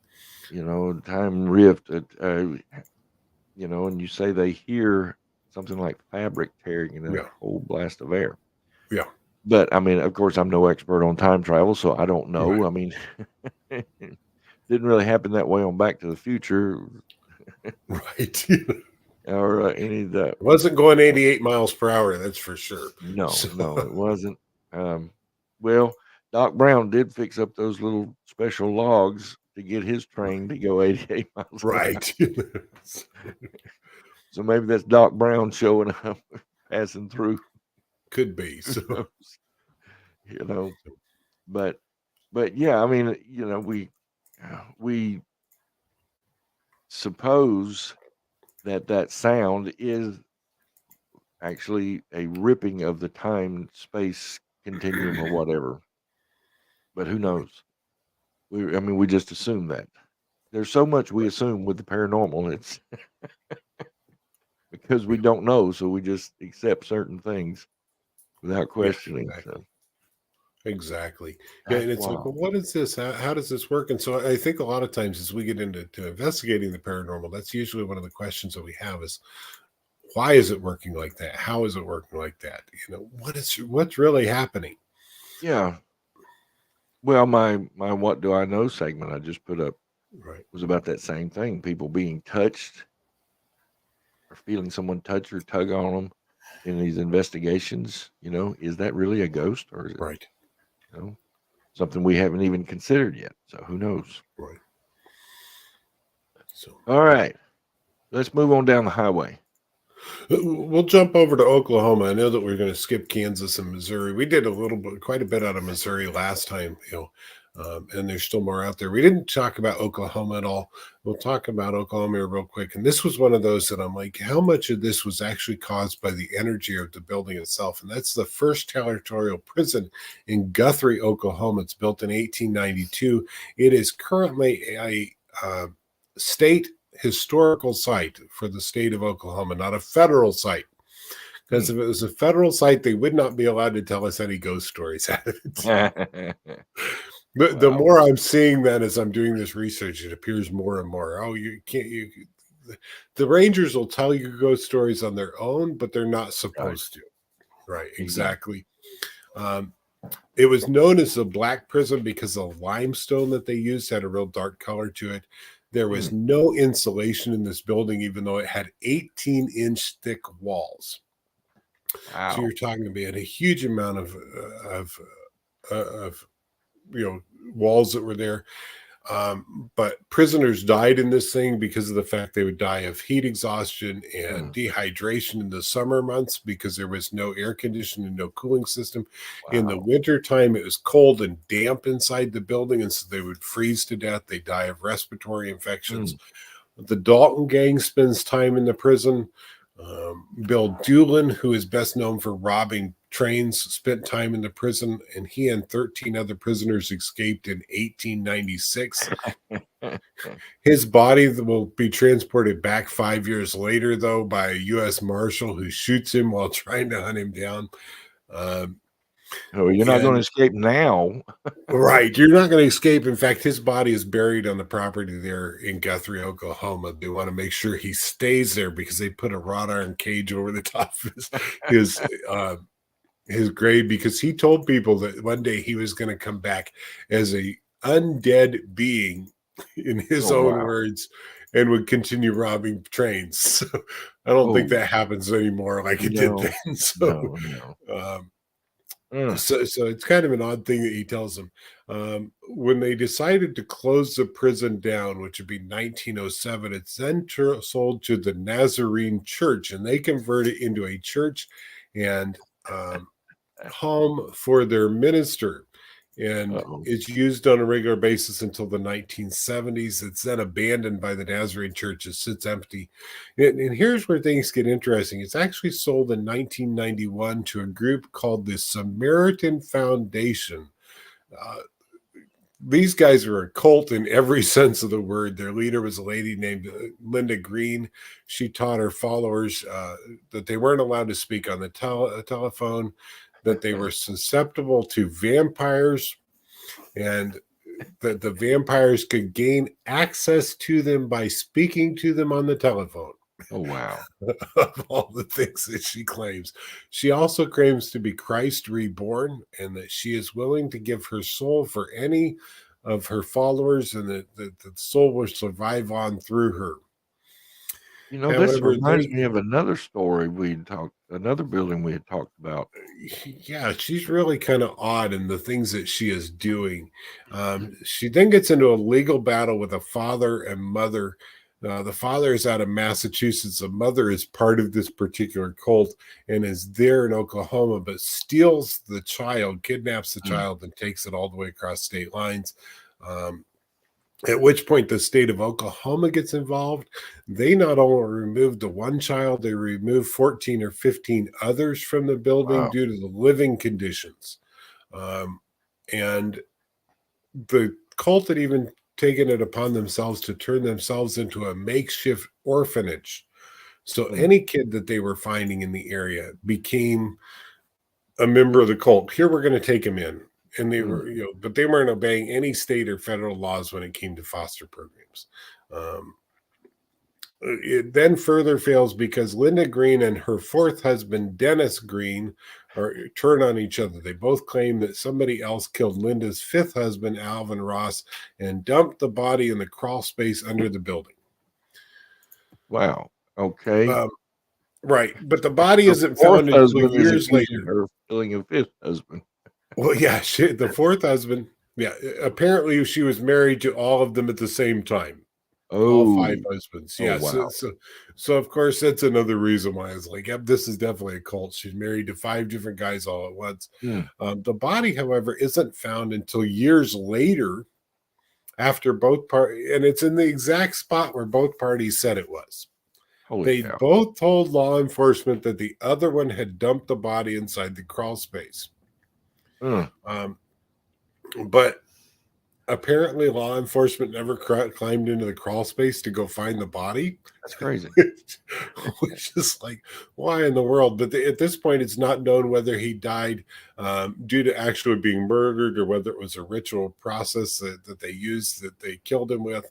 Speaker 1: You know, time rift. You know, and you say they hear something like fabric tearing in a
Speaker 3: Yeah.
Speaker 1: whole blast of air.
Speaker 3: Yeah.
Speaker 1: But I mean, of course, I'm no expert on time travel, so I don't know.
Speaker 3: Right.
Speaker 1: I mean, didn't really happen that way on Back to the Future
Speaker 3: Right.
Speaker 1: or any of the.
Speaker 3: It wasn't going 88 miles per hour. That's for sure.
Speaker 1: No,
Speaker 3: So-
Speaker 1: no, it wasn't. Well, Doc Brown did fix up those little special logs to get his train to go 88 miles per hour.
Speaker 3: Right.
Speaker 1: So maybe that's Doc Brown showing up, passing through.
Speaker 3: Could be.
Speaker 1: Who
Speaker 3: So
Speaker 1: knows? You know, but yeah, I mean, you know, we suppose that sound is actually a ripping of the time space continuum or whatever. But who knows? I mean, we just assume that. There's so much we assume with the paranormal. It's because we don't know, so we just accept certain things without questioning.
Speaker 3: exactly.
Speaker 1: So
Speaker 3: Exactly. Yeah,
Speaker 1: that's
Speaker 3: and it's like,
Speaker 1: wild.
Speaker 3: well, what is this? How does this work? And so I think a lot of times as we get into investigating the paranormal, that's usually one of the questions that we have is, why is it working like that? How is it working like that? You know, what's really happening?
Speaker 1: Yeah. Well, my what do I know segment I just put up
Speaker 3: Right.
Speaker 1: was about that same thing. People being touched or feeling someone touch or tug on them in these investigations. You know, is that really a ghost or is it,
Speaker 3: Right.
Speaker 1: you know, something we haven't even considered yet? So who knows?
Speaker 3: Right. So
Speaker 1: All right, let's move on down the highway.
Speaker 3: we'll jump over to Oklahoma. I know that we're going to skip Kansas and Missouri. We did quite a bit out of Missouri last time, and there's still more out there. We didn't talk about Oklahoma at all. We'll talk about Oklahoma real quick. And this was one of those that I'm like, how much of this was actually caused by the energy of the building itself? And that's the first territorial prison in Guthrie, Oklahoma. It's built in 1892. It is currently a state historical site for the state of Oklahoma, not a federal site. Because if it was a federal site, they would not be allowed to tell us any ghost stories out of it. But the more I'm seeing that as I'm doing this research, it appears more and more. Oh, the Rangers will tell you ghost stories on their own, but they're not supposed to. Right, exactly. It was known as the Black Prison because the limestone that they used had a real dark color to it. There was no insulation in this building, even though it had 18-inch thick walls.
Speaker 1: Wow.
Speaker 3: So you're talking about a huge amount of walls that were there. But prisoners died in this thing because of the fact they would die of heat exhaustion and dehydration in the summer months because there was no air conditioning, no cooling system. In the winter time, it was cold and damp inside the building, and so they would freeze to death. They die of respiratory infections. The Dalton gang spends time in the prison. Bill Doolin, who is best known for robbing trains, spent time in the prison, and he and 13 other prisoners escaped in 1896. His body will be transported back 5 years later, though, by a U.S. Marshal who shoots him while trying to hunt him down.
Speaker 1: Oh, you're not going to escape now.
Speaker 3: Right. You're not going to escape. In fact, his body is buried on the property there in Guthrie, Oklahoma. They want to make sure he stays there because they put a wrought iron cage over the top of his grave, because he told people that one day he was going to come back as a undead being, in his own words, and would continue robbing trains. So I don't think that happens anymore like it did then. So, So it's kind of an odd thing that he tells them. When they decided to close the prison down, which would be 1907, it's then sold to the Nazarene Church, and they convert it into a church and home for their minister. And it's used on a regular basis until the 1970s. It's then abandoned by the Nazarene Church. It sits empty. And here's where things get interesting. It's actually sold in 1991 to a group called the Samaritan Foundation, These guys were a cult in every sense of the word. Their leader was a lady named Linda Green. She taught her followers that they weren't allowed to speak on the telephone, that they were susceptible to vampires, and that the vampires could gain access to them by speaking to them on the telephone.
Speaker 1: Oh, wow.
Speaker 3: Of all the things that she claims. She also claims to be Christ reborn, and that she is willing to give her soul for any of her followers, and that the soul will survive on through her.
Speaker 1: You know, this
Speaker 3: However,
Speaker 1: reminds me of another story another building we had talked about.
Speaker 3: yeah, she's really kind of odd in the things that she is doing. She then gets into a legal battle with a father and mother. The father is out of Massachusetts. The mother is part of this particular cult and is there in Oklahoma, but steals the child, kidnaps the child, and takes it all the way across state lines. At which point the state of Oklahoma gets involved. They not only removed the one child, they removed 14 or 15 others from the building
Speaker 1: Wow.
Speaker 3: due to the living conditions. And the cult had even taken it upon themselves to turn themselves into a makeshift orphanage. So any kid that they were finding in the area became a member of the cult. Here, we're going to take him in. And they were, but they weren't obeying any state or federal laws when it came to foster programs. It then further fails because Linda Green and her fourth husband, Dennis Green, turn on each other. They both claim that somebody else killed Linda's fifth husband, Alvin Ross, and dumped the body in the crawl space under the building.
Speaker 1: Wow. Okay.
Speaker 3: Right. But the body isn't found until years later.
Speaker 1: Her killing a fifth husband.
Speaker 3: Well, yeah, the fourth husband. Yeah, apparently she was married to all of them at the same time. All five husbands. Yeah.
Speaker 1: Wow.
Speaker 3: So of course that's another reason why I was like, yep, this is definitely a cult. She's married to 5 different guys all at once. The body, however, isn't found until years later after both parties, and it's in the exact spot where both parties said it was. They both told law enforcement that the other one had dumped the body inside the crawl space. But apparently law enforcement never climbed into the crawl space to go find the body.
Speaker 1: That's crazy.
Speaker 3: Which is like, why in the world? But at this point, it's not known whether he died due to actually being murdered or whether it was a ritual process that they used that they killed him with.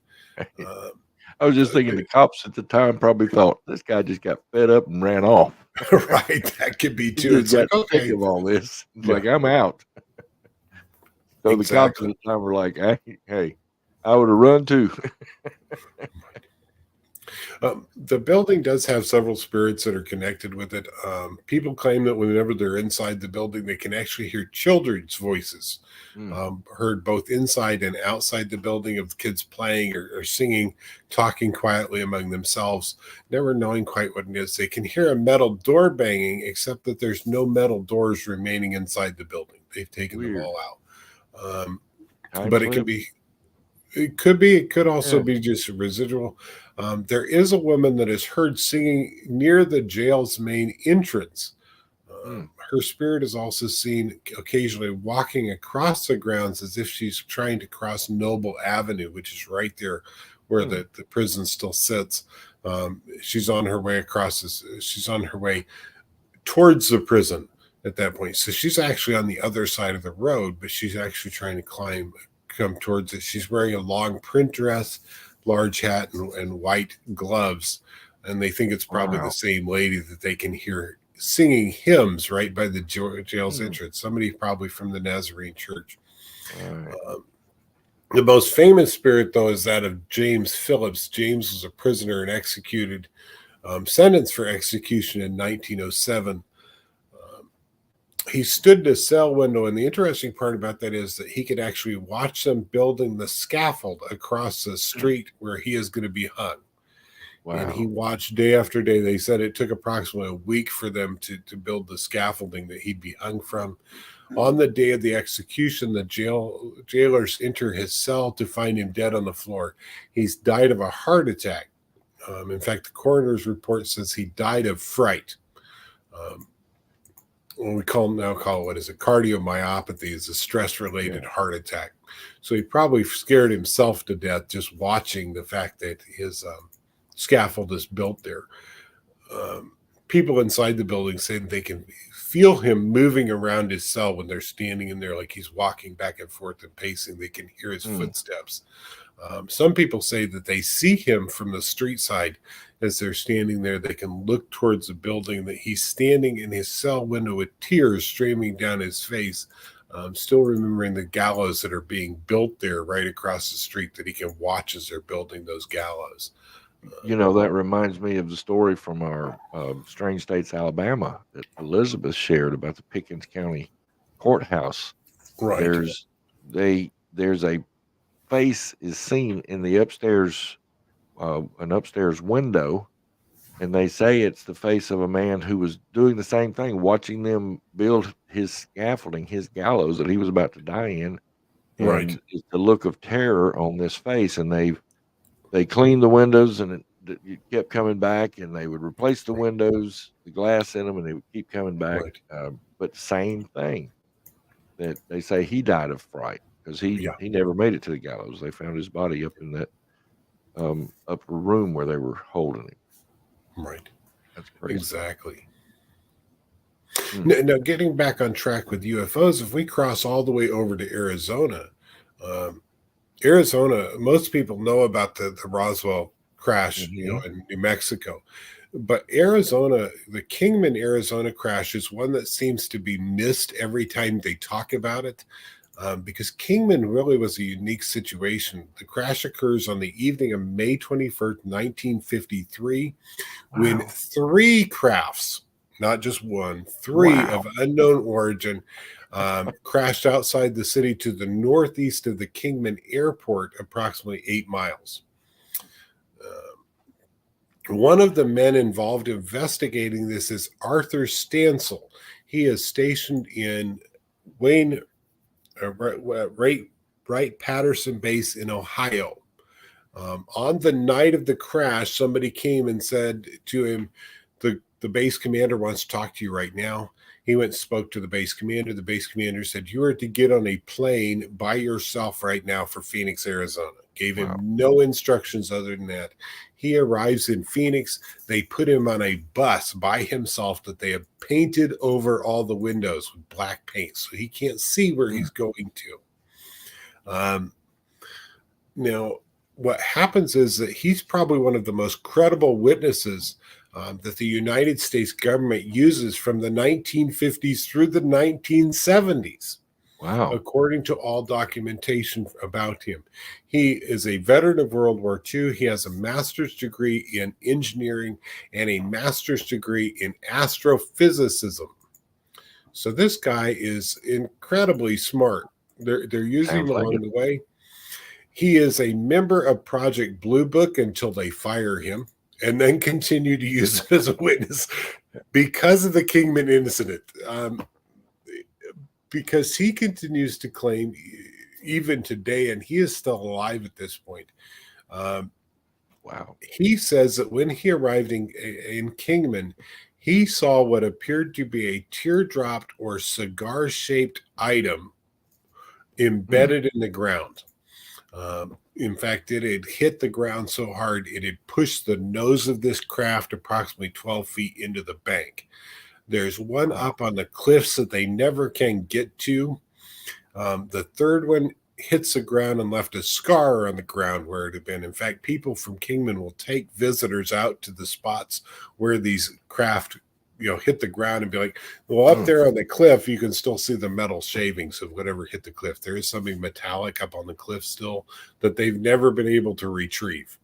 Speaker 1: I was just thinking the cops at the time probably thought this guy just got fed up and ran off.
Speaker 3: Right, that could be too.
Speaker 1: It's like, okay, of all this, it's like I'm out. So the cops at the time were like, "Hey, I would have run too."
Speaker 3: The building does have several spirits that are connected with it. People claim that whenever they're inside the building, they can actually hear children's voices heard both inside and outside the building of kids playing or singing, talking quietly among themselves, never knowing quite what it is. They can hear a metal door banging, except that there's no metal doors remaining inside the building. They've taken them all out. But it could also be just a residual. There is a woman that is heard singing near the jail's main entrance. Her spirit is also seen occasionally walking across the grounds as if she's trying to cross Noble Avenue, which is right there where the prison still sits. She's on her way she's on her way towards the prison at that point. So she's actually on the other side of the road, but she's actually trying to come towards it. She's wearing a long print dress, large hat, and white gloves. And they think it's probably the same lady that they can hear singing hymns right by the jail's entrance. Somebody probably from the Nazarene Church. The most famous spirit, though, is that of James Phillips. James was a prisoner and executed, sentenced for execution in 1907. He stood in a cell window, and the interesting part about that is that he could actually watch them building the scaffold across the street where he is going to be hung. Wow. And he watched day after day. They said it took approximately a week for them to build the scaffolding that he'd be hung from. On the day of the execution, the jailers enter his cell to find him dead on the floor. He's died of a heart attack. In fact, the coroner's report says he died of fright. we call it, what is it? Cardiomyopathy is a stress-related heart attack. So he probably scared himself to death just watching the fact that his scaffold is built there. People inside the building say that they can feel him moving around his cell when they're standing in there, like he's walking back and forth and pacing. They can hear his footsteps. Some people say that they see him from the street side as they're standing there. They can look towards the building, that he's standing in his cell window with tears streaming down his face, still remembering the gallows that are being built there right across the street, that he can watch as they're building those gallows.
Speaker 1: That reminds me of the story from our Strange States, Alabama, that Elizabeth shared about the Pickens County courthouse.
Speaker 3: Right.
Speaker 1: There's a face is seen in the upstairs, an upstairs window, and they say it's the face of a man who was doing the same thing, watching them build his scaffolding, his gallows that he was about to die in. And
Speaker 3: Right.
Speaker 1: it's the look of terror on this face, and they cleaned the windows, and it kept coming back, and they would replace the windows, the glass in them, and they would keep coming back.
Speaker 3: Right.
Speaker 1: But same thing, that they say he died of fright because he never made it to the gallows. They found his body up in that upper room where they were holding him.
Speaker 3: Right.
Speaker 1: That's crazy.
Speaker 3: Exactly. Now, getting back on track with UFOs, if we cross all the way over to Arizona, most people know about the Roswell crash, in New Mexico. But Arizona, the Kingman, Arizona crash is one that seems to be missed every time they talk about it, because Kingman really was a unique situation. The crash occurs on the evening of May 21st, 1953, when 3 crafts, not just one, 3 of unknown origin, crashed outside the city to the northeast of the Kingman Airport, approximately 8 miles. One of the men involved investigating this is Arthur Stansel. He is stationed in Wright-Patterson base in Ohio. On the night of the crash, somebody came and said to him, the base commander wants to talk to you right now. He went and spoke to the base commander. The base commander said, you are to get on a plane by yourself right now for Phoenix, Arizona. Gave him no instructions other than that. He arrives in Phoenix. They put him on a bus by himself that they have painted over all the windows with black paint, so he can't see where he's going to. Now, what happens is that he's probably one of the most credible witnesses that the United States government uses from the 1950s through the 1970s.
Speaker 1: Wow.
Speaker 3: According to all documentation about him. He is a veteran of World War II. He has a master's degree in engineering and a master's degree in astrophysicism. So this guy is incredibly smart. They're using him along the way. He is a member of Project Blue Book until they fire him, and then continue to use him as a witness because of the Kingman incident. Because he continues to claim, even today, and he is still alive at this point. He says that when he arrived in Kingman, he saw what appeared to be a teardrop or cigar-shaped item embedded in the ground. In fact, it had hit the ground so hard, it had pushed the nose of this craft approximately 12 feet into the bank. There's one up on the cliffs that they never can get to. The third one hits the ground and left a scar on the ground where it had been. In fact, people from Kingman will take visitors out to the spots where these craft, hit the ground and be like, well, up there on the cliff, you can still see the metal shavings of whatever hit the cliff. There is something metallic up on the cliff still that they've never been able to retrieve.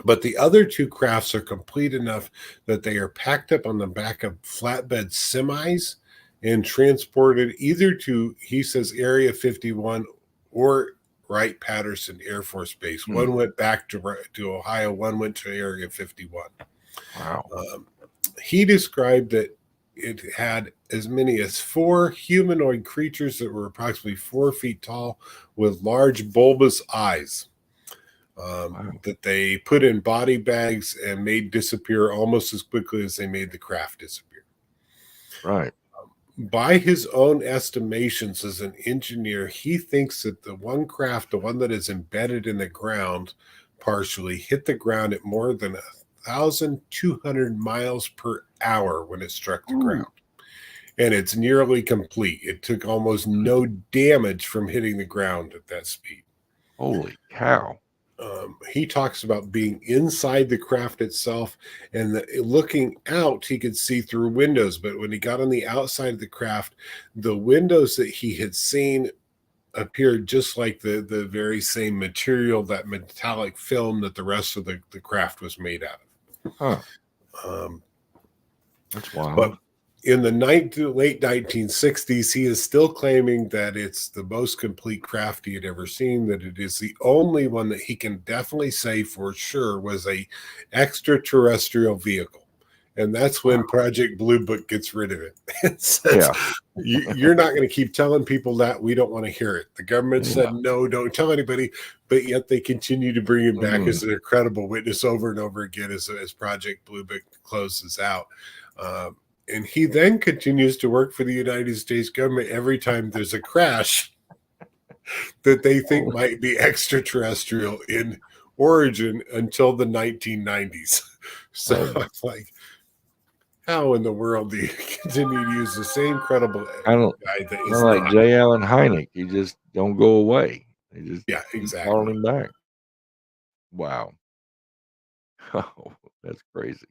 Speaker 3: But the other 2 crafts are complete enough that they are packed up on the back of flatbed semis and transported either to, he says, Area 51 or Wright-Patterson Air Force Base. One went back to Ohio, one went to Area 51.
Speaker 1: Wow.
Speaker 3: He described that it had as many as 4 humanoid creatures that were approximately 4 feet tall with large bulbous eyes. That they put in body bags and made disappear almost as quickly as they made the craft disappear.
Speaker 1: Right.
Speaker 3: By his own estimations as an engineer, he thinks that the one craft, the one that is embedded in the ground, partially hit the ground at more than 1,200 miles per hour when it struck the ground. And it's nearly complete. It took almost no damage from hitting the ground at that speed.
Speaker 1: Holy cow.
Speaker 3: He talks about being inside the craft itself and looking out, he could see through windows. But when he got on the outside of the craft, the windows that he had seen appeared just like the very same material, that metallic film that the rest of the craft was made out of.
Speaker 1: Huh. That's wild.
Speaker 3: But in the late 1960s, he is still claiming that it's the most complete craft he had ever seen, that it is the only one that he can definitely say for sure was a extraterrestrial vehicle. And that's when Project Blue Book gets rid of it. It says, you're not going to keep telling people that. We don't want to hear it. The government said, no, don't tell anybody. But yet they continue to bring it back as an incredible witness over and over again as Project Blue Book closes out. And he then continues to work for the United States government every time there's a crash that they think might be extraterrestrial in origin until the 1990s. So it's like, how in the world do you continue to use the same credible guy that is
Speaker 1: like J. Allen Hynek? He just don't go away. They just
Speaker 3: exactly
Speaker 1: calling him back. Wow. Oh, that's crazy.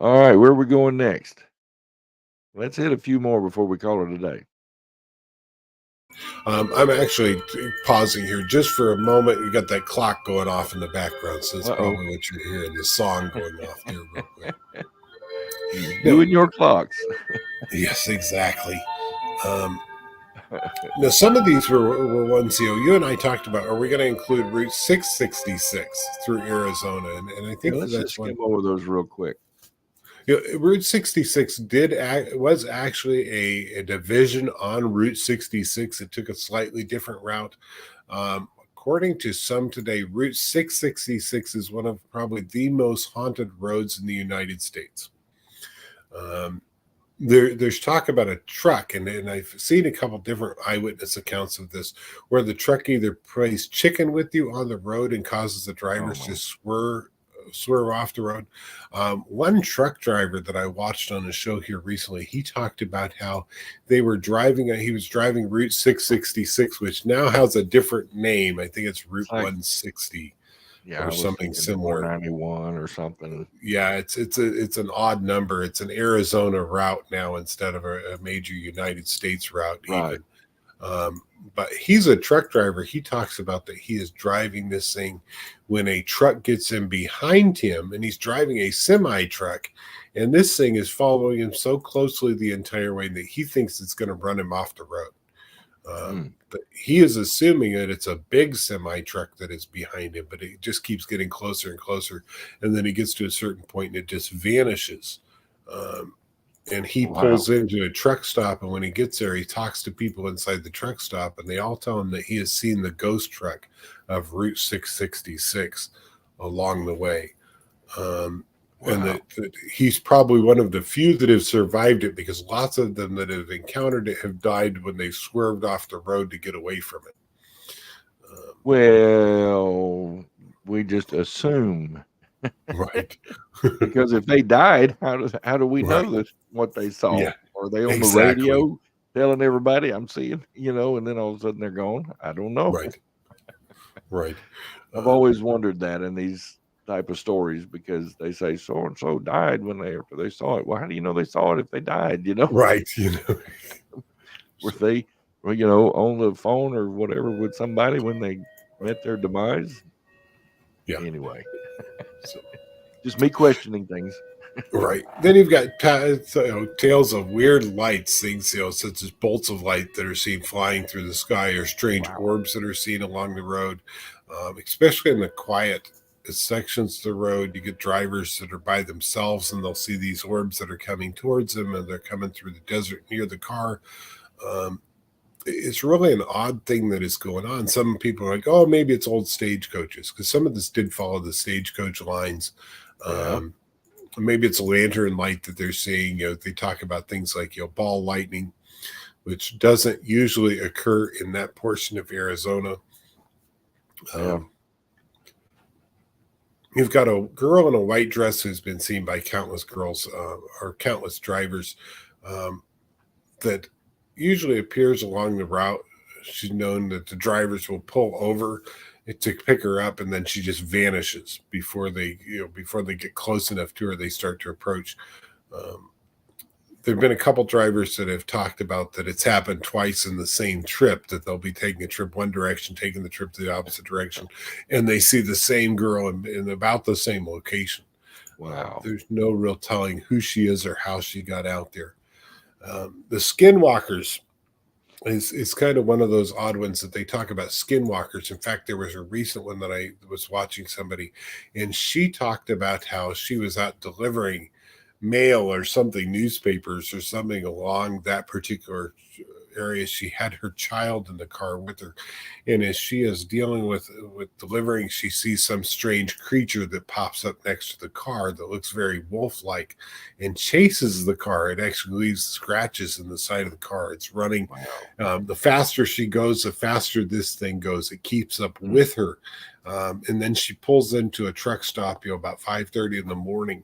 Speaker 1: All right, where are we going next? Let's hit a few more before we call it a day.
Speaker 3: I'm actually pausing here just for a moment. You got that clock going off in the background, so that's probably what you're hearing, the song going off here real quick.
Speaker 1: You and your clocks.
Speaker 3: Yes, exactly. Now, some of these were ones, you and I talked about. Are we going to include Route 666 through Arizona? And I think
Speaker 1: let's
Speaker 3: that's
Speaker 1: just skim over those real quick.
Speaker 3: Route 66 was actually a division on Route 66. It took a slightly different route. According to some today, Route 666 is one of probably the most haunted roads in the United States. There's talk about a truck, and I've seen a couple different eyewitness accounts of this, where the truck either plays chicken with you on the road and causes the drivers to swerve off the road. One truck driver that I watched on a show here recently, he talked about how he was driving Route 666, which now has a different name. I think it's Route 160 or something similar.
Speaker 1: 91 or something.
Speaker 3: Yeah, it's an odd number. It's an Arizona route now instead of a major United States route.
Speaker 1: Right.
Speaker 3: But he's a truck driver. He talks about that he is driving this thing when a truck gets in behind him, and he's driving a semi truck, and this thing is following him so closely the entire way that he thinks it's going to run him off the road. But he is assuming that it's a big semi truck that is behind him, but it just keeps getting closer and closer, and then he gets to a certain point and it just vanishes. And he pulls into a truck stop, and when he gets there, he talks to people inside the truck stop, and they all tell him that he has seen the ghost truck of Route 666 along the way. And that he's probably one of the few that have survived it, because lots of them that have encountered it have died when they swerved off the road to get away from it.
Speaker 1: Well, we just assume.
Speaker 3: Right.
Speaker 1: Because if they died, how do we know that what they saw?
Speaker 3: Yeah,
Speaker 1: Are they on the radio telling everybody I'm seeing, and then all of a sudden they're gone? I don't know.
Speaker 3: Right.
Speaker 1: I've always wondered that in these type of stories, because they say so and so died after they saw it. Well, how do you know they saw it if they died?
Speaker 3: Right.
Speaker 1: Were they, on the phone or whatever with somebody when they met their demise?
Speaker 3: Yeah.
Speaker 1: Anyway. So, just me questioning things.
Speaker 3: Right. Then you've got tales of weird lights, things such as bolts of light that are seen flying through the sky, or strange orbs that are seen along the road, especially in the quiet sections of the road. You get drivers that are by themselves, and they'll see these orbs that are coming towards them, and they're coming through the desert near the car. It's really an odd thing that is going on. Some people are like, oh, maybe it's old stagecoaches, because some of this did follow the stagecoach lines. maybe it's a lantern light that they're seeing. They talk about things like ball lightning, which doesn't usually occur in that portion of Arizona.
Speaker 1: Yeah.
Speaker 3: You've got a girl in a white dress who's been seen by countless girls or countless drivers that usually appears along the route. She's known that the drivers will pull over to pick her up, and then she just vanishes before they get close enough to her. They start to approach. There have been a couple drivers that have talked about that it's happened twice in the same trip, that they'll be taking a trip one direction, taking the trip to the opposite direction, and they see the same girl in about the same location.
Speaker 1: Wow.
Speaker 3: There's no real telling who she is or how she got out there. The skinwalkers is kind of one of those odd ones that they talk about, skinwalkers. In fact, there was a recent one that I was watching somebody, and she talked about how she was out delivering mail or something, newspapers or something along that particular area. She had her child in the car with her, and as she is dealing with delivering, she sees some strange creature that pops up next to the car that looks very wolf-like and chases the car. It actually leaves scratches in the side of the car. It's running.
Speaker 1: Wow.
Speaker 3: The faster she goes, the faster this thing goes. It keeps up with her, and then she pulls into a truck stop about 5:30 in the morning.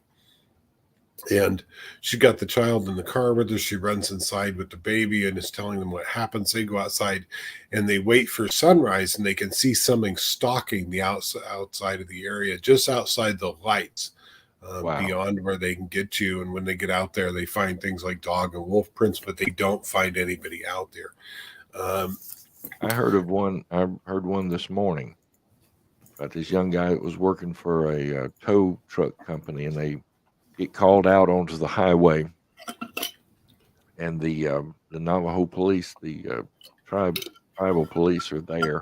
Speaker 3: And she got the child in the car with her. She runs inside with the baby and is telling them what happens. They go outside and they wait for sunrise, and they can see something stalking the outside of the area, just outside the lights,
Speaker 1: Wow.
Speaker 3: beyond where they can get to. And when they get out there, they find things like dog and wolf prints, but they don't find anybody out there.
Speaker 1: I heard one this morning about this young guy that was working for a tow truck company, and they get called out onto the highway, and the Navajo police, the tribal police, are there,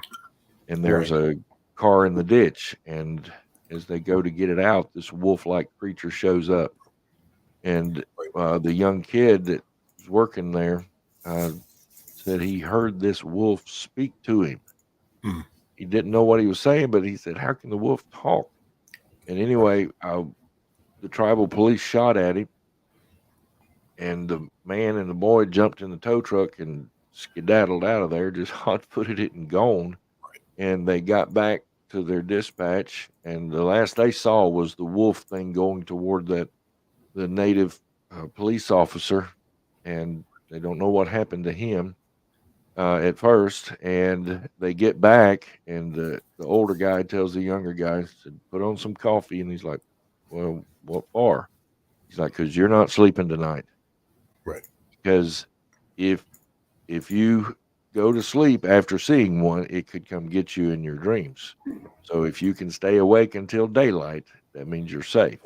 Speaker 1: and there's a car in the ditch, and as they go to get it out, this wolf-like creature shows up, and the young kid that was working there said he heard this wolf speak to him. He didn't know what he was saying, but he said, "How can the wolf talk?" And anyway, the tribal police shot at him, and the man and the boy jumped in the tow truck and skedaddled out of there, just hot-footed it and gone. And they got back to their dispatch, and the last they saw was the wolf thing going toward the native police officer, and they don't know what happened to him at first. And they get back, and the older guy tells the younger guy, said, "Put on some coffee," and he's like, "Well, what for?" He's like, "Because you're not sleeping tonight."
Speaker 3: Right.
Speaker 1: Because if you go to sleep after seeing one, it could come get you in your dreams. So if you can stay awake until daylight, that means you're safe.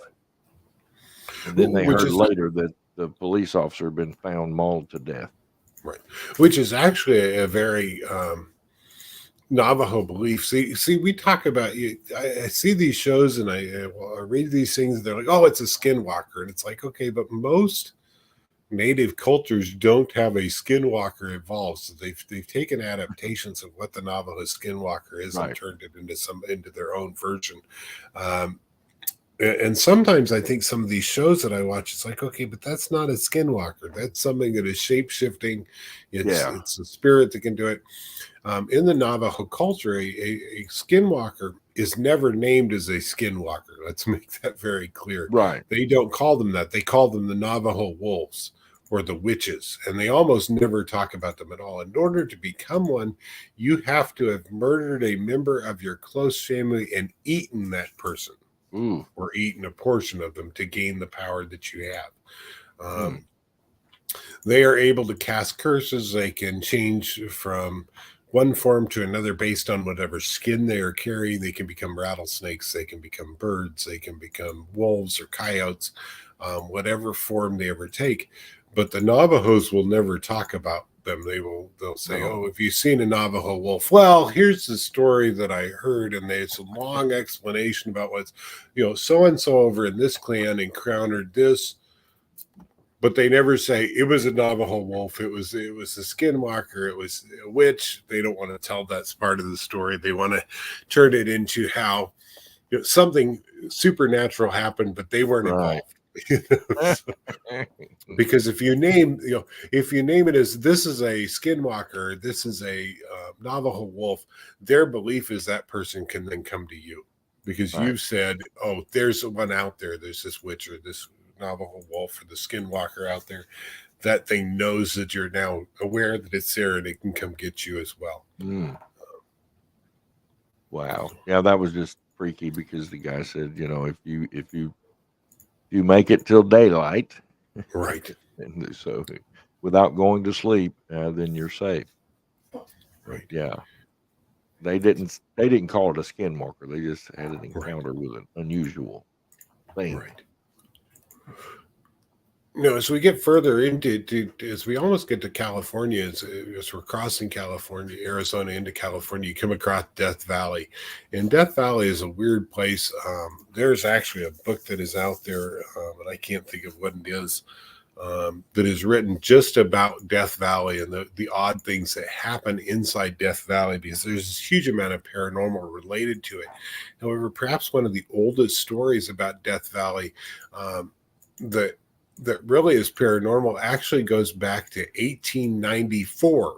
Speaker 1: And then they heard later that the police officer had been found mauled to death.
Speaker 3: Right. Which is actually a very Navajo belief. See, we talk about, I see these shows and I read these things, and they're like, "Oh, it's a skinwalker," and it's like, okay, but most native cultures don't have a skinwalker involved. So they've taken adaptations of what the Navajo skinwalker is and turned it into their own version. And sometimes I think some of these shows that I watch, it's like, okay, but that's not a skinwalker. That's something that is shape-shifting. It's a spirit that can do it. In the Navajo culture, a skinwalker is never named as a skinwalker. Let's make that very clear.
Speaker 1: Right.
Speaker 3: They don't call them that. They call them the Navajo wolves or the witches, and they almost never talk about them at all. In order to become one, you have to have murdered a member of your close family and eaten that person. Or eaten a portion of them to gain the power that you have. They are able to cast curses. They can change from one form to another based on whatever skin they are carrying. They can become rattlesnakes. They can become birds. They can become wolves or coyotes, whatever form they ever take. But the Navajos will never talk about them. They'll say, "Oh, have you seen a Navajo wolf?" Well, here's the story that I heard, and it's a long explanation about what's, so and so over in this clan encountered this, but they never say it was a Navajo wolf. It was a skinwalker. It was a witch. They don't want to tell that part of the story. They want to turn it into how something supernatural happened, but they weren't involved. You know, so- because if you name it as this is a skinwalker, this is a Navajo wolf, their belief is that person can then come to you because
Speaker 1: Right.
Speaker 3: you've said, oh, there's one out there, there's this witch or this Navajo wolf or the skinwalker out there. That thing knows that you're now aware that it's there and it can come get you as well.
Speaker 1: Mm. Wow. Yeah, that was just freaky because the guy said, if you make it till daylight,
Speaker 3: Right.
Speaker 1: and so without going to sleep, then you're safe.
Speaker 3: Right.
Speaker 1: Yeah. They didn't call it a skinwalker. They just had an encounter with an unusual thing.
Speaker 3: Right. As we get further into, as we almost get to California, as we're crossing California, Arizona into California, you come across Death Valley. And Death Valley is a weird place. There's actually a book that is out there, and I can't think of what it is, that is written just about Death Valley and the odd things that happen inside Death Valley, because there's this huge amount of paranormal related to it. However, perhaps one of the oldest stories about Death Valley that really is paranormal actually goes back to 1894,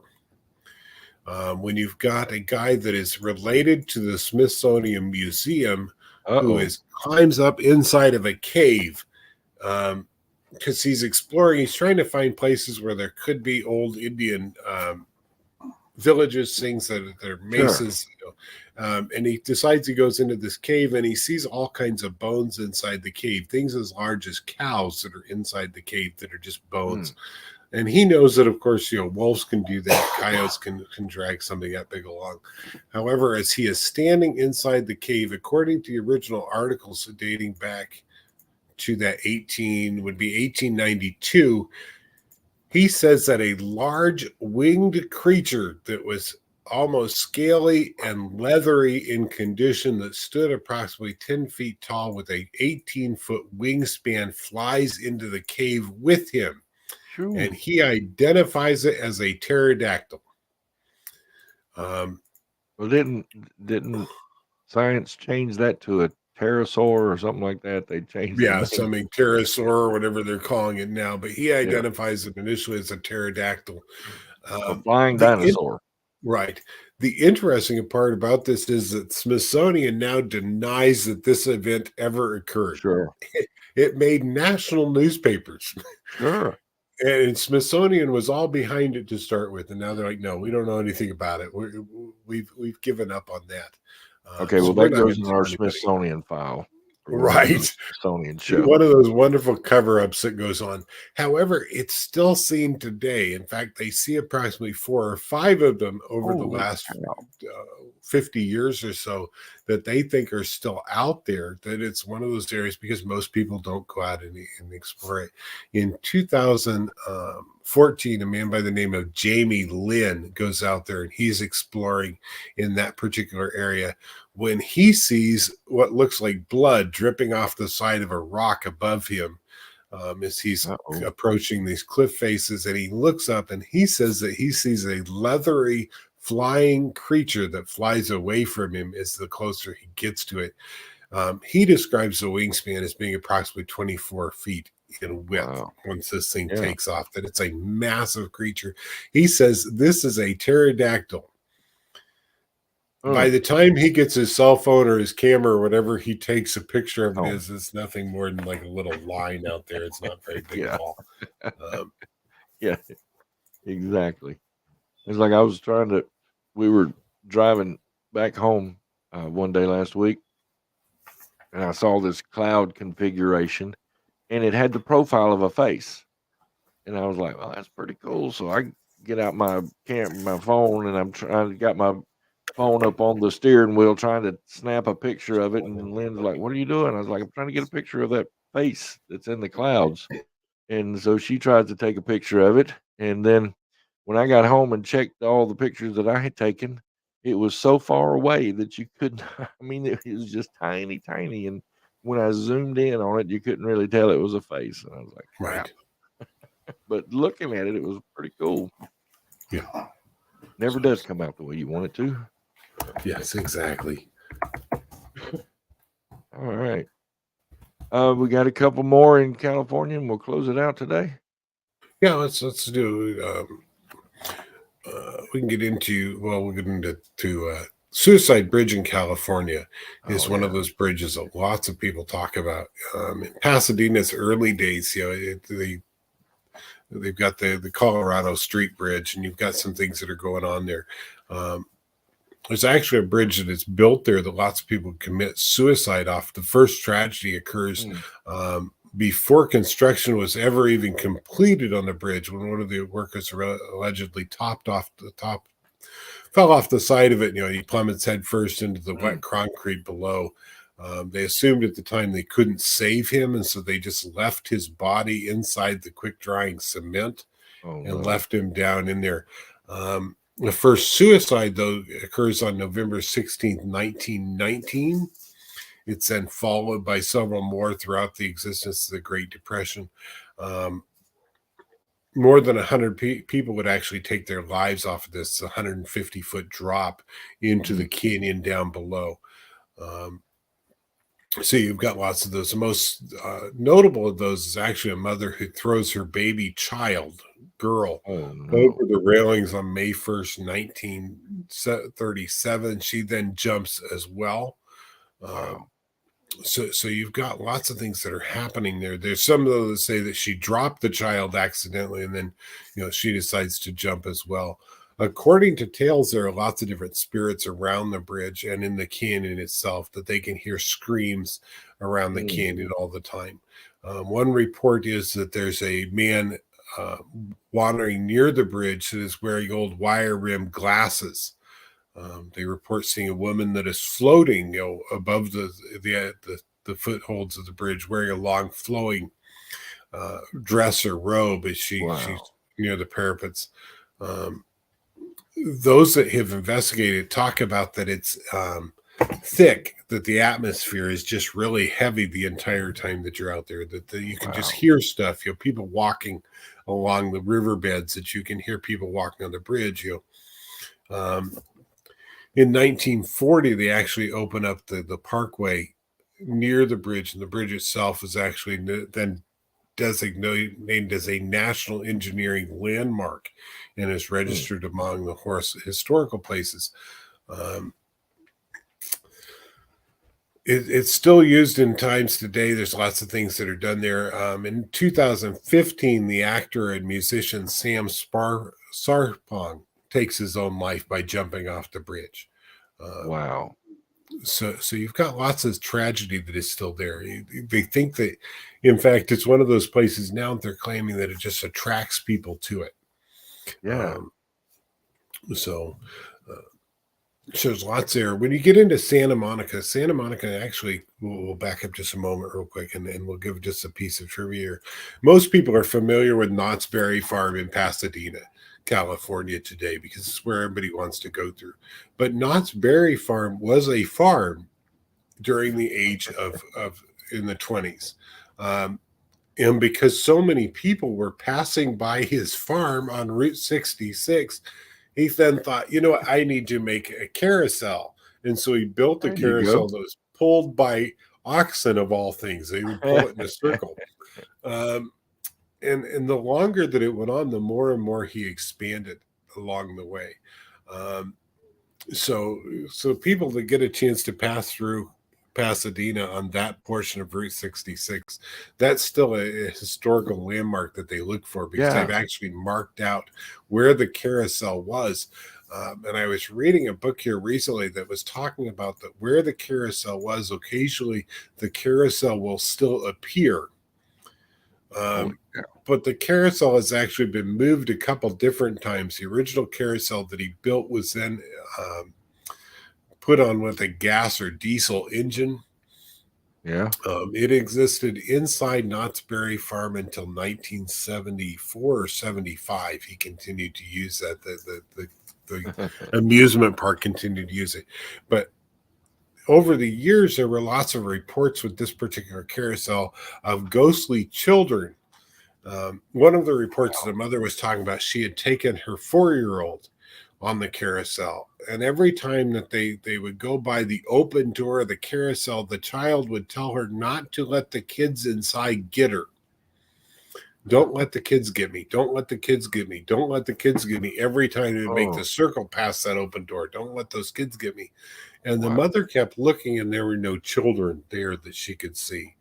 Speaker 3: when you've got a guy that is related to the Smithsonian Museum who climbs up inside of a cave, because he's exploring. He's trying to find places where there could be old Indian villages, things that are mesas.
Speaker 1: Sure.
Speaker 3: And he decides he goes into this cave and he sees all kinds of bones inside the cave, things as large as cows that are inside the cave that are just bones. And he knows that, of course, wolves can do that. Coyotes can drag something that big along. However, as he is standing inside the cave, according to the original articles dating back to that 1892, he says that a large winged creature that was almost scaly and leathery in condition, that stood approximately 10 feet tall with a 18-foot wingspan, flies into the cave with him.
Speaker 1: Sure.
Speaker 3: And he identifies it as a pterodactyl.
Speaker 1: Well, didn't science change that to a pterosaur or something like that? They changed
Speaker 3: something pterosaur or whatever they're calling it now, but he identifies it initially as a pterodactyl.
Speaker 1: A flying dinosaur.
Speaker 3: Right. The interesting part about this is that Smithsonian now denies that this event ever occurred.
Speaker 1: Sure.
Speaker 3: It made national newspapers.
Speaker 1: Sure.
Speaker 3: And Smithsonian was all behind it to start with, and now they're like, no, we don't know anything about it. We've given up on that.
Speaker 1: Okay, well, that goes in our Smithsonian file.
Speaker 3: Right.
Speaker 1: Smithsonian show.
Speaker 3: One of those wonderful cover-ups that goes on. However, it's still seen today. In fact, they see approximately 4 or 5 of them over the last 50 years or so that they think are still out there, that it's one of those areas because most people don't go out and explore it. In 2014, a man by the name of Jamie Lynn goes out there and he's exploring in that particular area when he sees what looks like blood dripping off the side of a rock above him, as he's approaching these cliff faces, and he looks up and he says that he sees a leathery flying creature that flies away from him as the closer he gets to it. He describes the wingspan as being approximately 24 feet in width. Once this thing takes off, that it's a massive creature. He says this is a pterodactyl. By the time he gets his cell phone or his camera or whatever, he takes a picture of it. It's nothing more than like a little line out there. It's not very big at all.
Speaker 1: Yeah, exactly. It's like we were driving back home one day last week, and I saw this cloud configuration, and it had the profile of a face. And I was like, well, that's pretty cool. So I get out my phone, and got my phone up on the steering wheel trying to snap a picture of it. And Lynn's like, what are you doing? I was like, I'm trying to get a picture of that face that's in the clouds. And so she tried to take a picture of it. And then when I got home and checked all the pictures that I had taken, it was so far away that you couldn't, it was just tiny, tiny. And when I zoomed in on it, you couldn't really tell it was a face. And I was like, crap. But looking at it, it was pretty cool.
Speaker 3: Yeah.
Speaker 1: Never does come out the way you want it to.
Speaker 3: Yes, exactly.
Speaker 1: All right. We got a couple more in California, and we'll close it out today.
Speaker 3: Yeah, let's do. We can get into. Well, we'll get into Suicide Bridge in California is
Speaker 1: Oh,
Speaker 3: one of
Speaker 1: yeah.
Speaker 3: those bridges that lots of people talk about. In Pasadena's early days, they've got the Colorado Street Bridge, and you've got some things that are going on there. There's actually a bridge that is built there that lots of people commit suicide off. The first tragedy occurs before construction was ever even completed on the bridge, when one of the workers allegedly fell off the side of it. He plummets head first into the wet concrete below. They assumed at the time they couldn't save him, and so they just left his body inside the quick drying cement and left him down in there. The first suicide, though, occurs on November 16th, 1919. It's then followed by several more throughout the existence of the Great Depression. More than 100 people would actually take their lives off of this 150-foot drop into the canyon down below. So you've got lots of those. The most notable of those is actually a mother who throws her baby girl over the railings on May 1st, 1937. She then jumps as well. So you've got lots of things that are happening there. There's some of those that say that she dropped the child accidentally, and then she decides to jump as well. According to tales, there are lots of different spirits around the bridge and in the canyon itself, that they can hear screams around the canyon all the time. One report is that there's a man wandering near the bridge that is wearing old wire-rimmed glasses. They report seeing a woman that is floating, above the footholds of the bridge, wearing a long flowing dress or robe as she's near the parapets. Those that have investigated talk about that it's thick, that the atmosphere is just really heavy the entire time that you're out there, that you can just hear stuff, people walking along the riverbeds, that you can hear people walking on the bridge. In 1940, they actually opened up the parkway near the bridge, and the bridge itself was actually then named as a National Engineering Landmark and is registered among the historical places. It's still used in times today. There's lots of things that are done there. In 2015, the actor and musician Sam Sarpong takes his own life by jumping off the bridge. So you've got lots of tragedy that is still there. They think that, in fact, it's one of those places now that they're claiming that it just attracts people to it. So there's lots there. When you get into Santa Monica actually, we'll back up just a moment real quick, and we'll give just a piece of trivia here. Most people are familiar with Knott's Berry Farm in Pasadena, California today, because it's where everybody wants to go through. But Knott's Berry Farm was a farm during the age of in the 20s. And because so many people were passing by his farm on Route 66, he then thought, what, I need to make a carousel. And so he built a carousel that was pulled by oxen, of all things. They would pull it in a circle. And the longer that it went on, the more and more he expanded along the way. So people that get a chance to pass through Pasadena on that portion of Route 66, that's still a historical landmark that they look for, because they've actually marked out where the carousel was. And I was reading a book here recently that was talking about that where the carousel was, occasionally the carousel will still appear. But the carousel has actually been moved a couple different times. The original carousel that he built was then put on with a gas or diesel engine. It existed inside Knott's Berry Farm until 1974 or 75. He continued to use that. The amusement park continued to use it. But over the years, there were lots of reports with this particular carousel of ghostly children. One of the reports the mother was talking about, she had taken her 4-year-old on the carousel. And every time that they would go by the open door of the carousel, the child would tell her not to let the kids inside get her. Don't let the kids get me. Don't let the kids get me. Don't let the kids get me. Every time they would make the circle past that open door. Don't let those kids get me. And the mother kept looking, and there were no children there that she could see.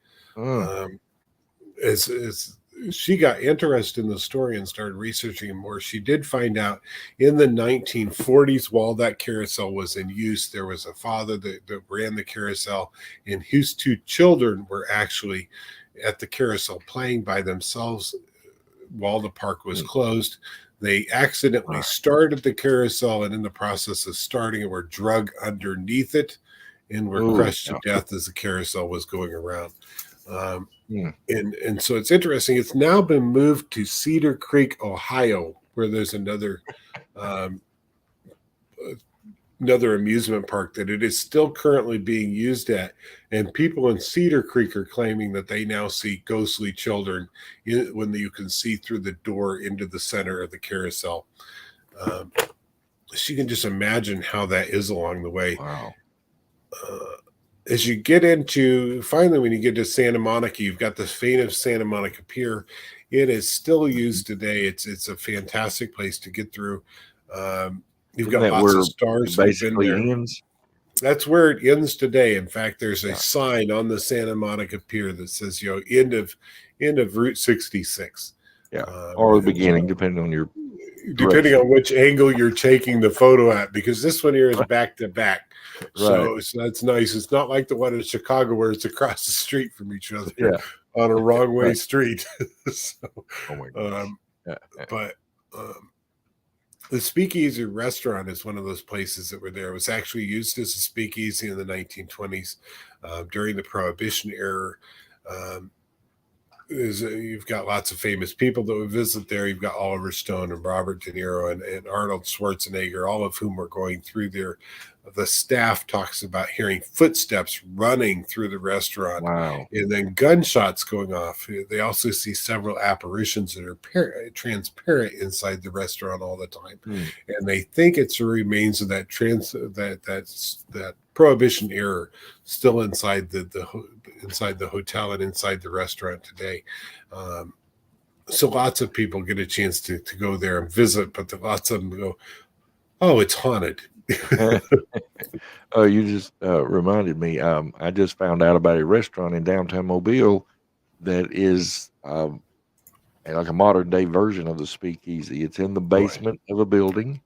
Speaker 3: As she got interested in the story and started researching more, she did find out in the 1940s, while that carousel was in use, there was a father that ran the carousel, and his two children were actually at the carousel playing by themselves while the park was closed. They accidentally started the carousel, and in the process of starting it, were drug underneath it and were crushed to death as the carousel was going around. And so it's interesting. It's now been moved to Cedar Creek, Ohio, where there's another amusement park that it is still currently being used at. And people in Cedar Creek are claiming that they now see ghostly children when you can see through the door into the center of the carousel. So you can just imagine how that is along the way.
Speaker 1: Wow.
Speaker 3: As you get into, finally, when you get to Santa Monica, you've got the famous Santa Monica Pier. It is still used today. It's a fantastic place to get through. You've got lots of stars that have been there.
Speaker 1: Ends?
Speaker 3: That's where it ends today. In fact, there's a sign on the Santa Monica Pier that says, end of Route 66.
Speaker 1: Yeah, or the beginning, depending
Speaker 3: on which angle you're taking the photo at, because this one here is back to back. So that's nice. It's not like the one in Chicago where it's across the street from each other on a wrong way street. But the Speakeasy restaurant is one of those places that were there. It was actually used as a speakeasy in the 1920s during the Prohibition era. You've got lots of famous people that would visit there. You've got Oliver Stone and Robert De Niro and Arnold Schwarzenegger, all of whom were going through there. The staff talks about hearing footsteps running through the restaurant, and then gunshots going off. They also see several apparitions that are transparent inside the restaurant all the time, and they think it's the remains of that Prohibition era still inside inside the hotel and inside the restaurant today. So lots of people get a chance to go there and visit, but lots of them go, "Oh, it's haunted."
Speaker 1: Oh, you just reminded me. I just found out about a restaurant in downtown Mobile that is like a modern day version of the Speakeasy. It's in the basement of a building,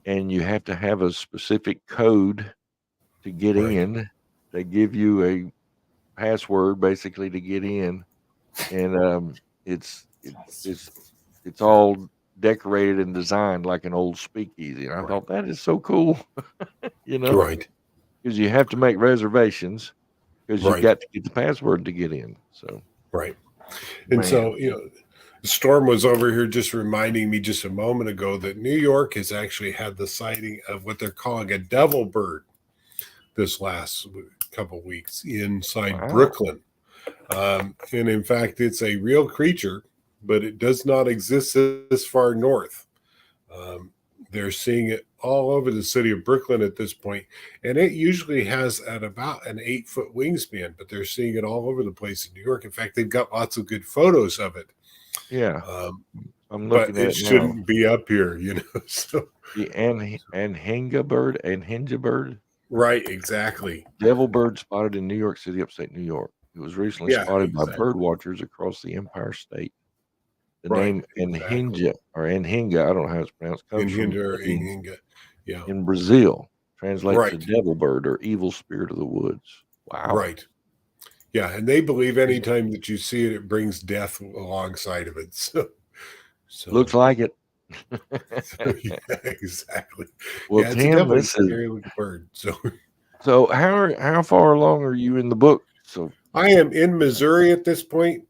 Speaker 1: and you have to have a specific code to get in. They give you a password basically to get in, and it's all decorated and designed like an old speakeasy. And I thought that is so cool, because you have to make reservations because you've got to get the password to get in. So
Speaker 3: and so Storm was over here just reminding me just a moment ago that New York has actually had the sighting of what they're calling a devil bird this last couple of weeks inside Brooklyn. And in fact, it's a real creature, but it does not exist this far north. They're seeing it all over the city of Brooklyn at this point, and it usually has at about an 8-foot wingspan, but they're seeing it all over the place in New York. In fact, they've got lots of good photos of it.
Speaker 1: I'm looking
Speaker 3: but
Speaker 1: at
Speaker 3: it shouldn't be up here, So
Speaker 1: the Anhinga bird.
Speaker 3: Right, exactly.
Speaker 1: Devil bird spotted in New York City, upstate New York. It was recently spotted by bird watchers across the Empire State. The name Anhinga, I don't know how it's pronounced, comes from in Brazil, translates to devil bird or evil spirit of the woods. Wow.
Speaker 3: Right. Yeah, and they believe anytime that you see it, it brings death alongside of it. So
Speaker 1: looks like it.
Speaker 3: Exactly.
Speaker 1: Well, Tim, this is a
Speaker 3: scary looking bird.
Speaker 1: So how far along are you in the book? So
Speaker 3: I am in Missouri at this point.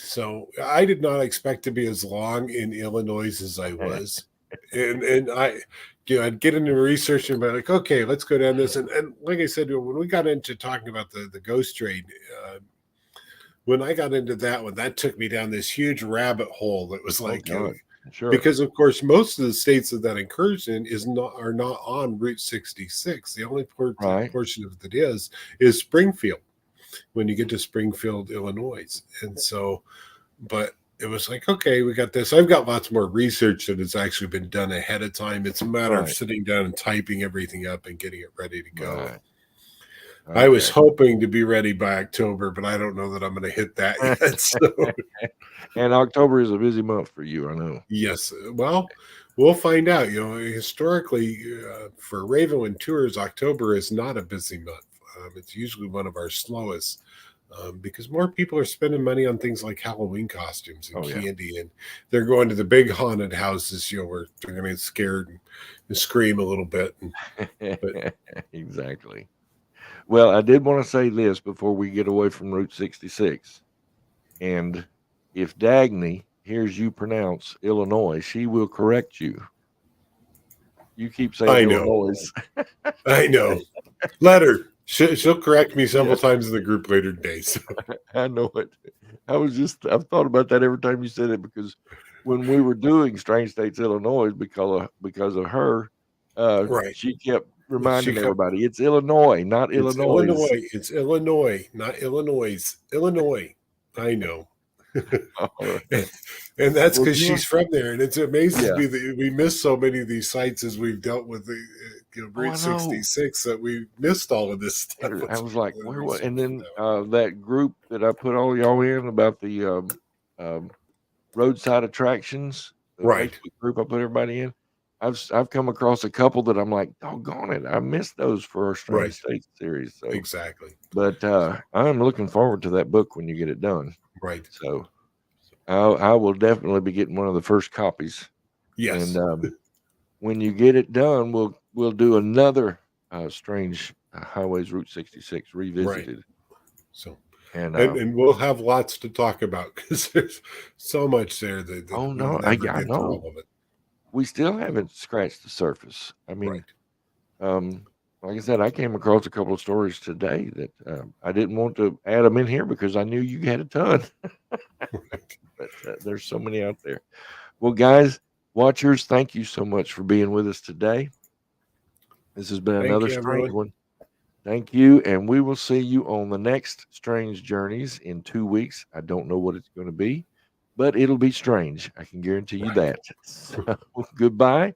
Speaker 3: So I did not expect to be as long in Illinois as I was. and I'd get into research and be like, okay, let's go down this. And like I said, when we got into talking about the ghost trade, when I got into that one, that took me down this huge rabbit hole that was like,
Speaker 1: Sure.
Speaker 3: Because of course, most of the states that incurs in are not on Route 66. The only
Speaker 1: Right.
Speaker 3: portion of it is Springfield, when you get to Springfield, Illinois. And so, but it was like, okay, we got this. I've got lots more research that has actually been done ahead of time. It's a matter of
Speaker 1: Right.
Speaker 3: sitting down and typing everything up and getting it ready to go.
Speaker 1: Right.
Speaker 3: I was
Speaker 1: Okay.
Speaker 3: hoping to be ready by October, but I don't know that I'm going to hit that yet. So,
Speaker 1: And October is a busy month for you, I know.
Speaker 3: yes, well, we'll find out. Historically, for Ravenwind tours, October is not a busy month. It's usually one of our slowest. Because more people are spending money on things like Halloween costumes and candy, and they're going to the big haunted houses, where they're going to get scared and scream a little bit. But
Speaker 1: exactly. Well, I did want to say this before we get away from Route 66. And if Dagny hears you pronounce Illinois, she will correct you. You keep saying
Speaker 3: I know.
Speaker 1: Illinois.
Speaker 3: I know. Let her. She'll correct me several times in the group later today. So.
Speaker 1: I know it. I've thought about that every time you said it, because when we were doing Strange States, Illinois, because of her,
Speaker 3: Right.
Speaker 1: she kept reminding everybody it's Illinois, not
Speaker 3: It's
Speaker 1: Illinois.
Speaker 3: Illinois. It's Illinois, not Illinois. Illinois. I know. and that's because she's from there, and it's amazing me that we missed so many of these sites as we've dealt with the Route 66 that we missed all of this stuff.
Speaker 1: I was like, where was? And then that group that I put all y'all in about the roadside attractions, the
Speaker 3: right?
Speaker 1: Facebook group I put everybody in. I've come across a couple that I'm like, doggone it, I missed those for our Strange States series. So
Speaker 3: exactly.
Speaker 1: But I'm looking forward to that book when you get it done.
Speaker 3: Right.
Speaker 1: So I will definitely be getting one of the first copies.
Speaker 3: Yes.
Speaker 1: And when you get it done, we'll do another Strange Highways Route 66 revisited.
Speaker 3: Right. So
Speaker 1: and
Speaker 3: we'll have lots to talk about, because there's so much there that
Speaker 1: oh
Speaker 3: we'll
Speaker 1: no, I
Speaker 3: get
Speaker 1: know.
Speaker 3: all of it.
Speaker 1: We still haven't scratched the surface. I mean, like I said, I came across a couple of stories today that I didn't want to add them in here because I knew you had a ton. But there's so many out there. Well, guys, watchers, thank you so much for being with us today. This has been another strange one. Thank you, and we will see you on the next Strange Journeys in 2 weeks. I don't know what it's going to be, but it'll be strange. I can guarantee you that. So, goodbye,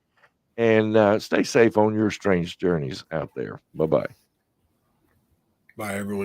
Speaker 1: and stay safe on your strange journeys out there. Bye-bye.
Speaker 3: Bye, everyone.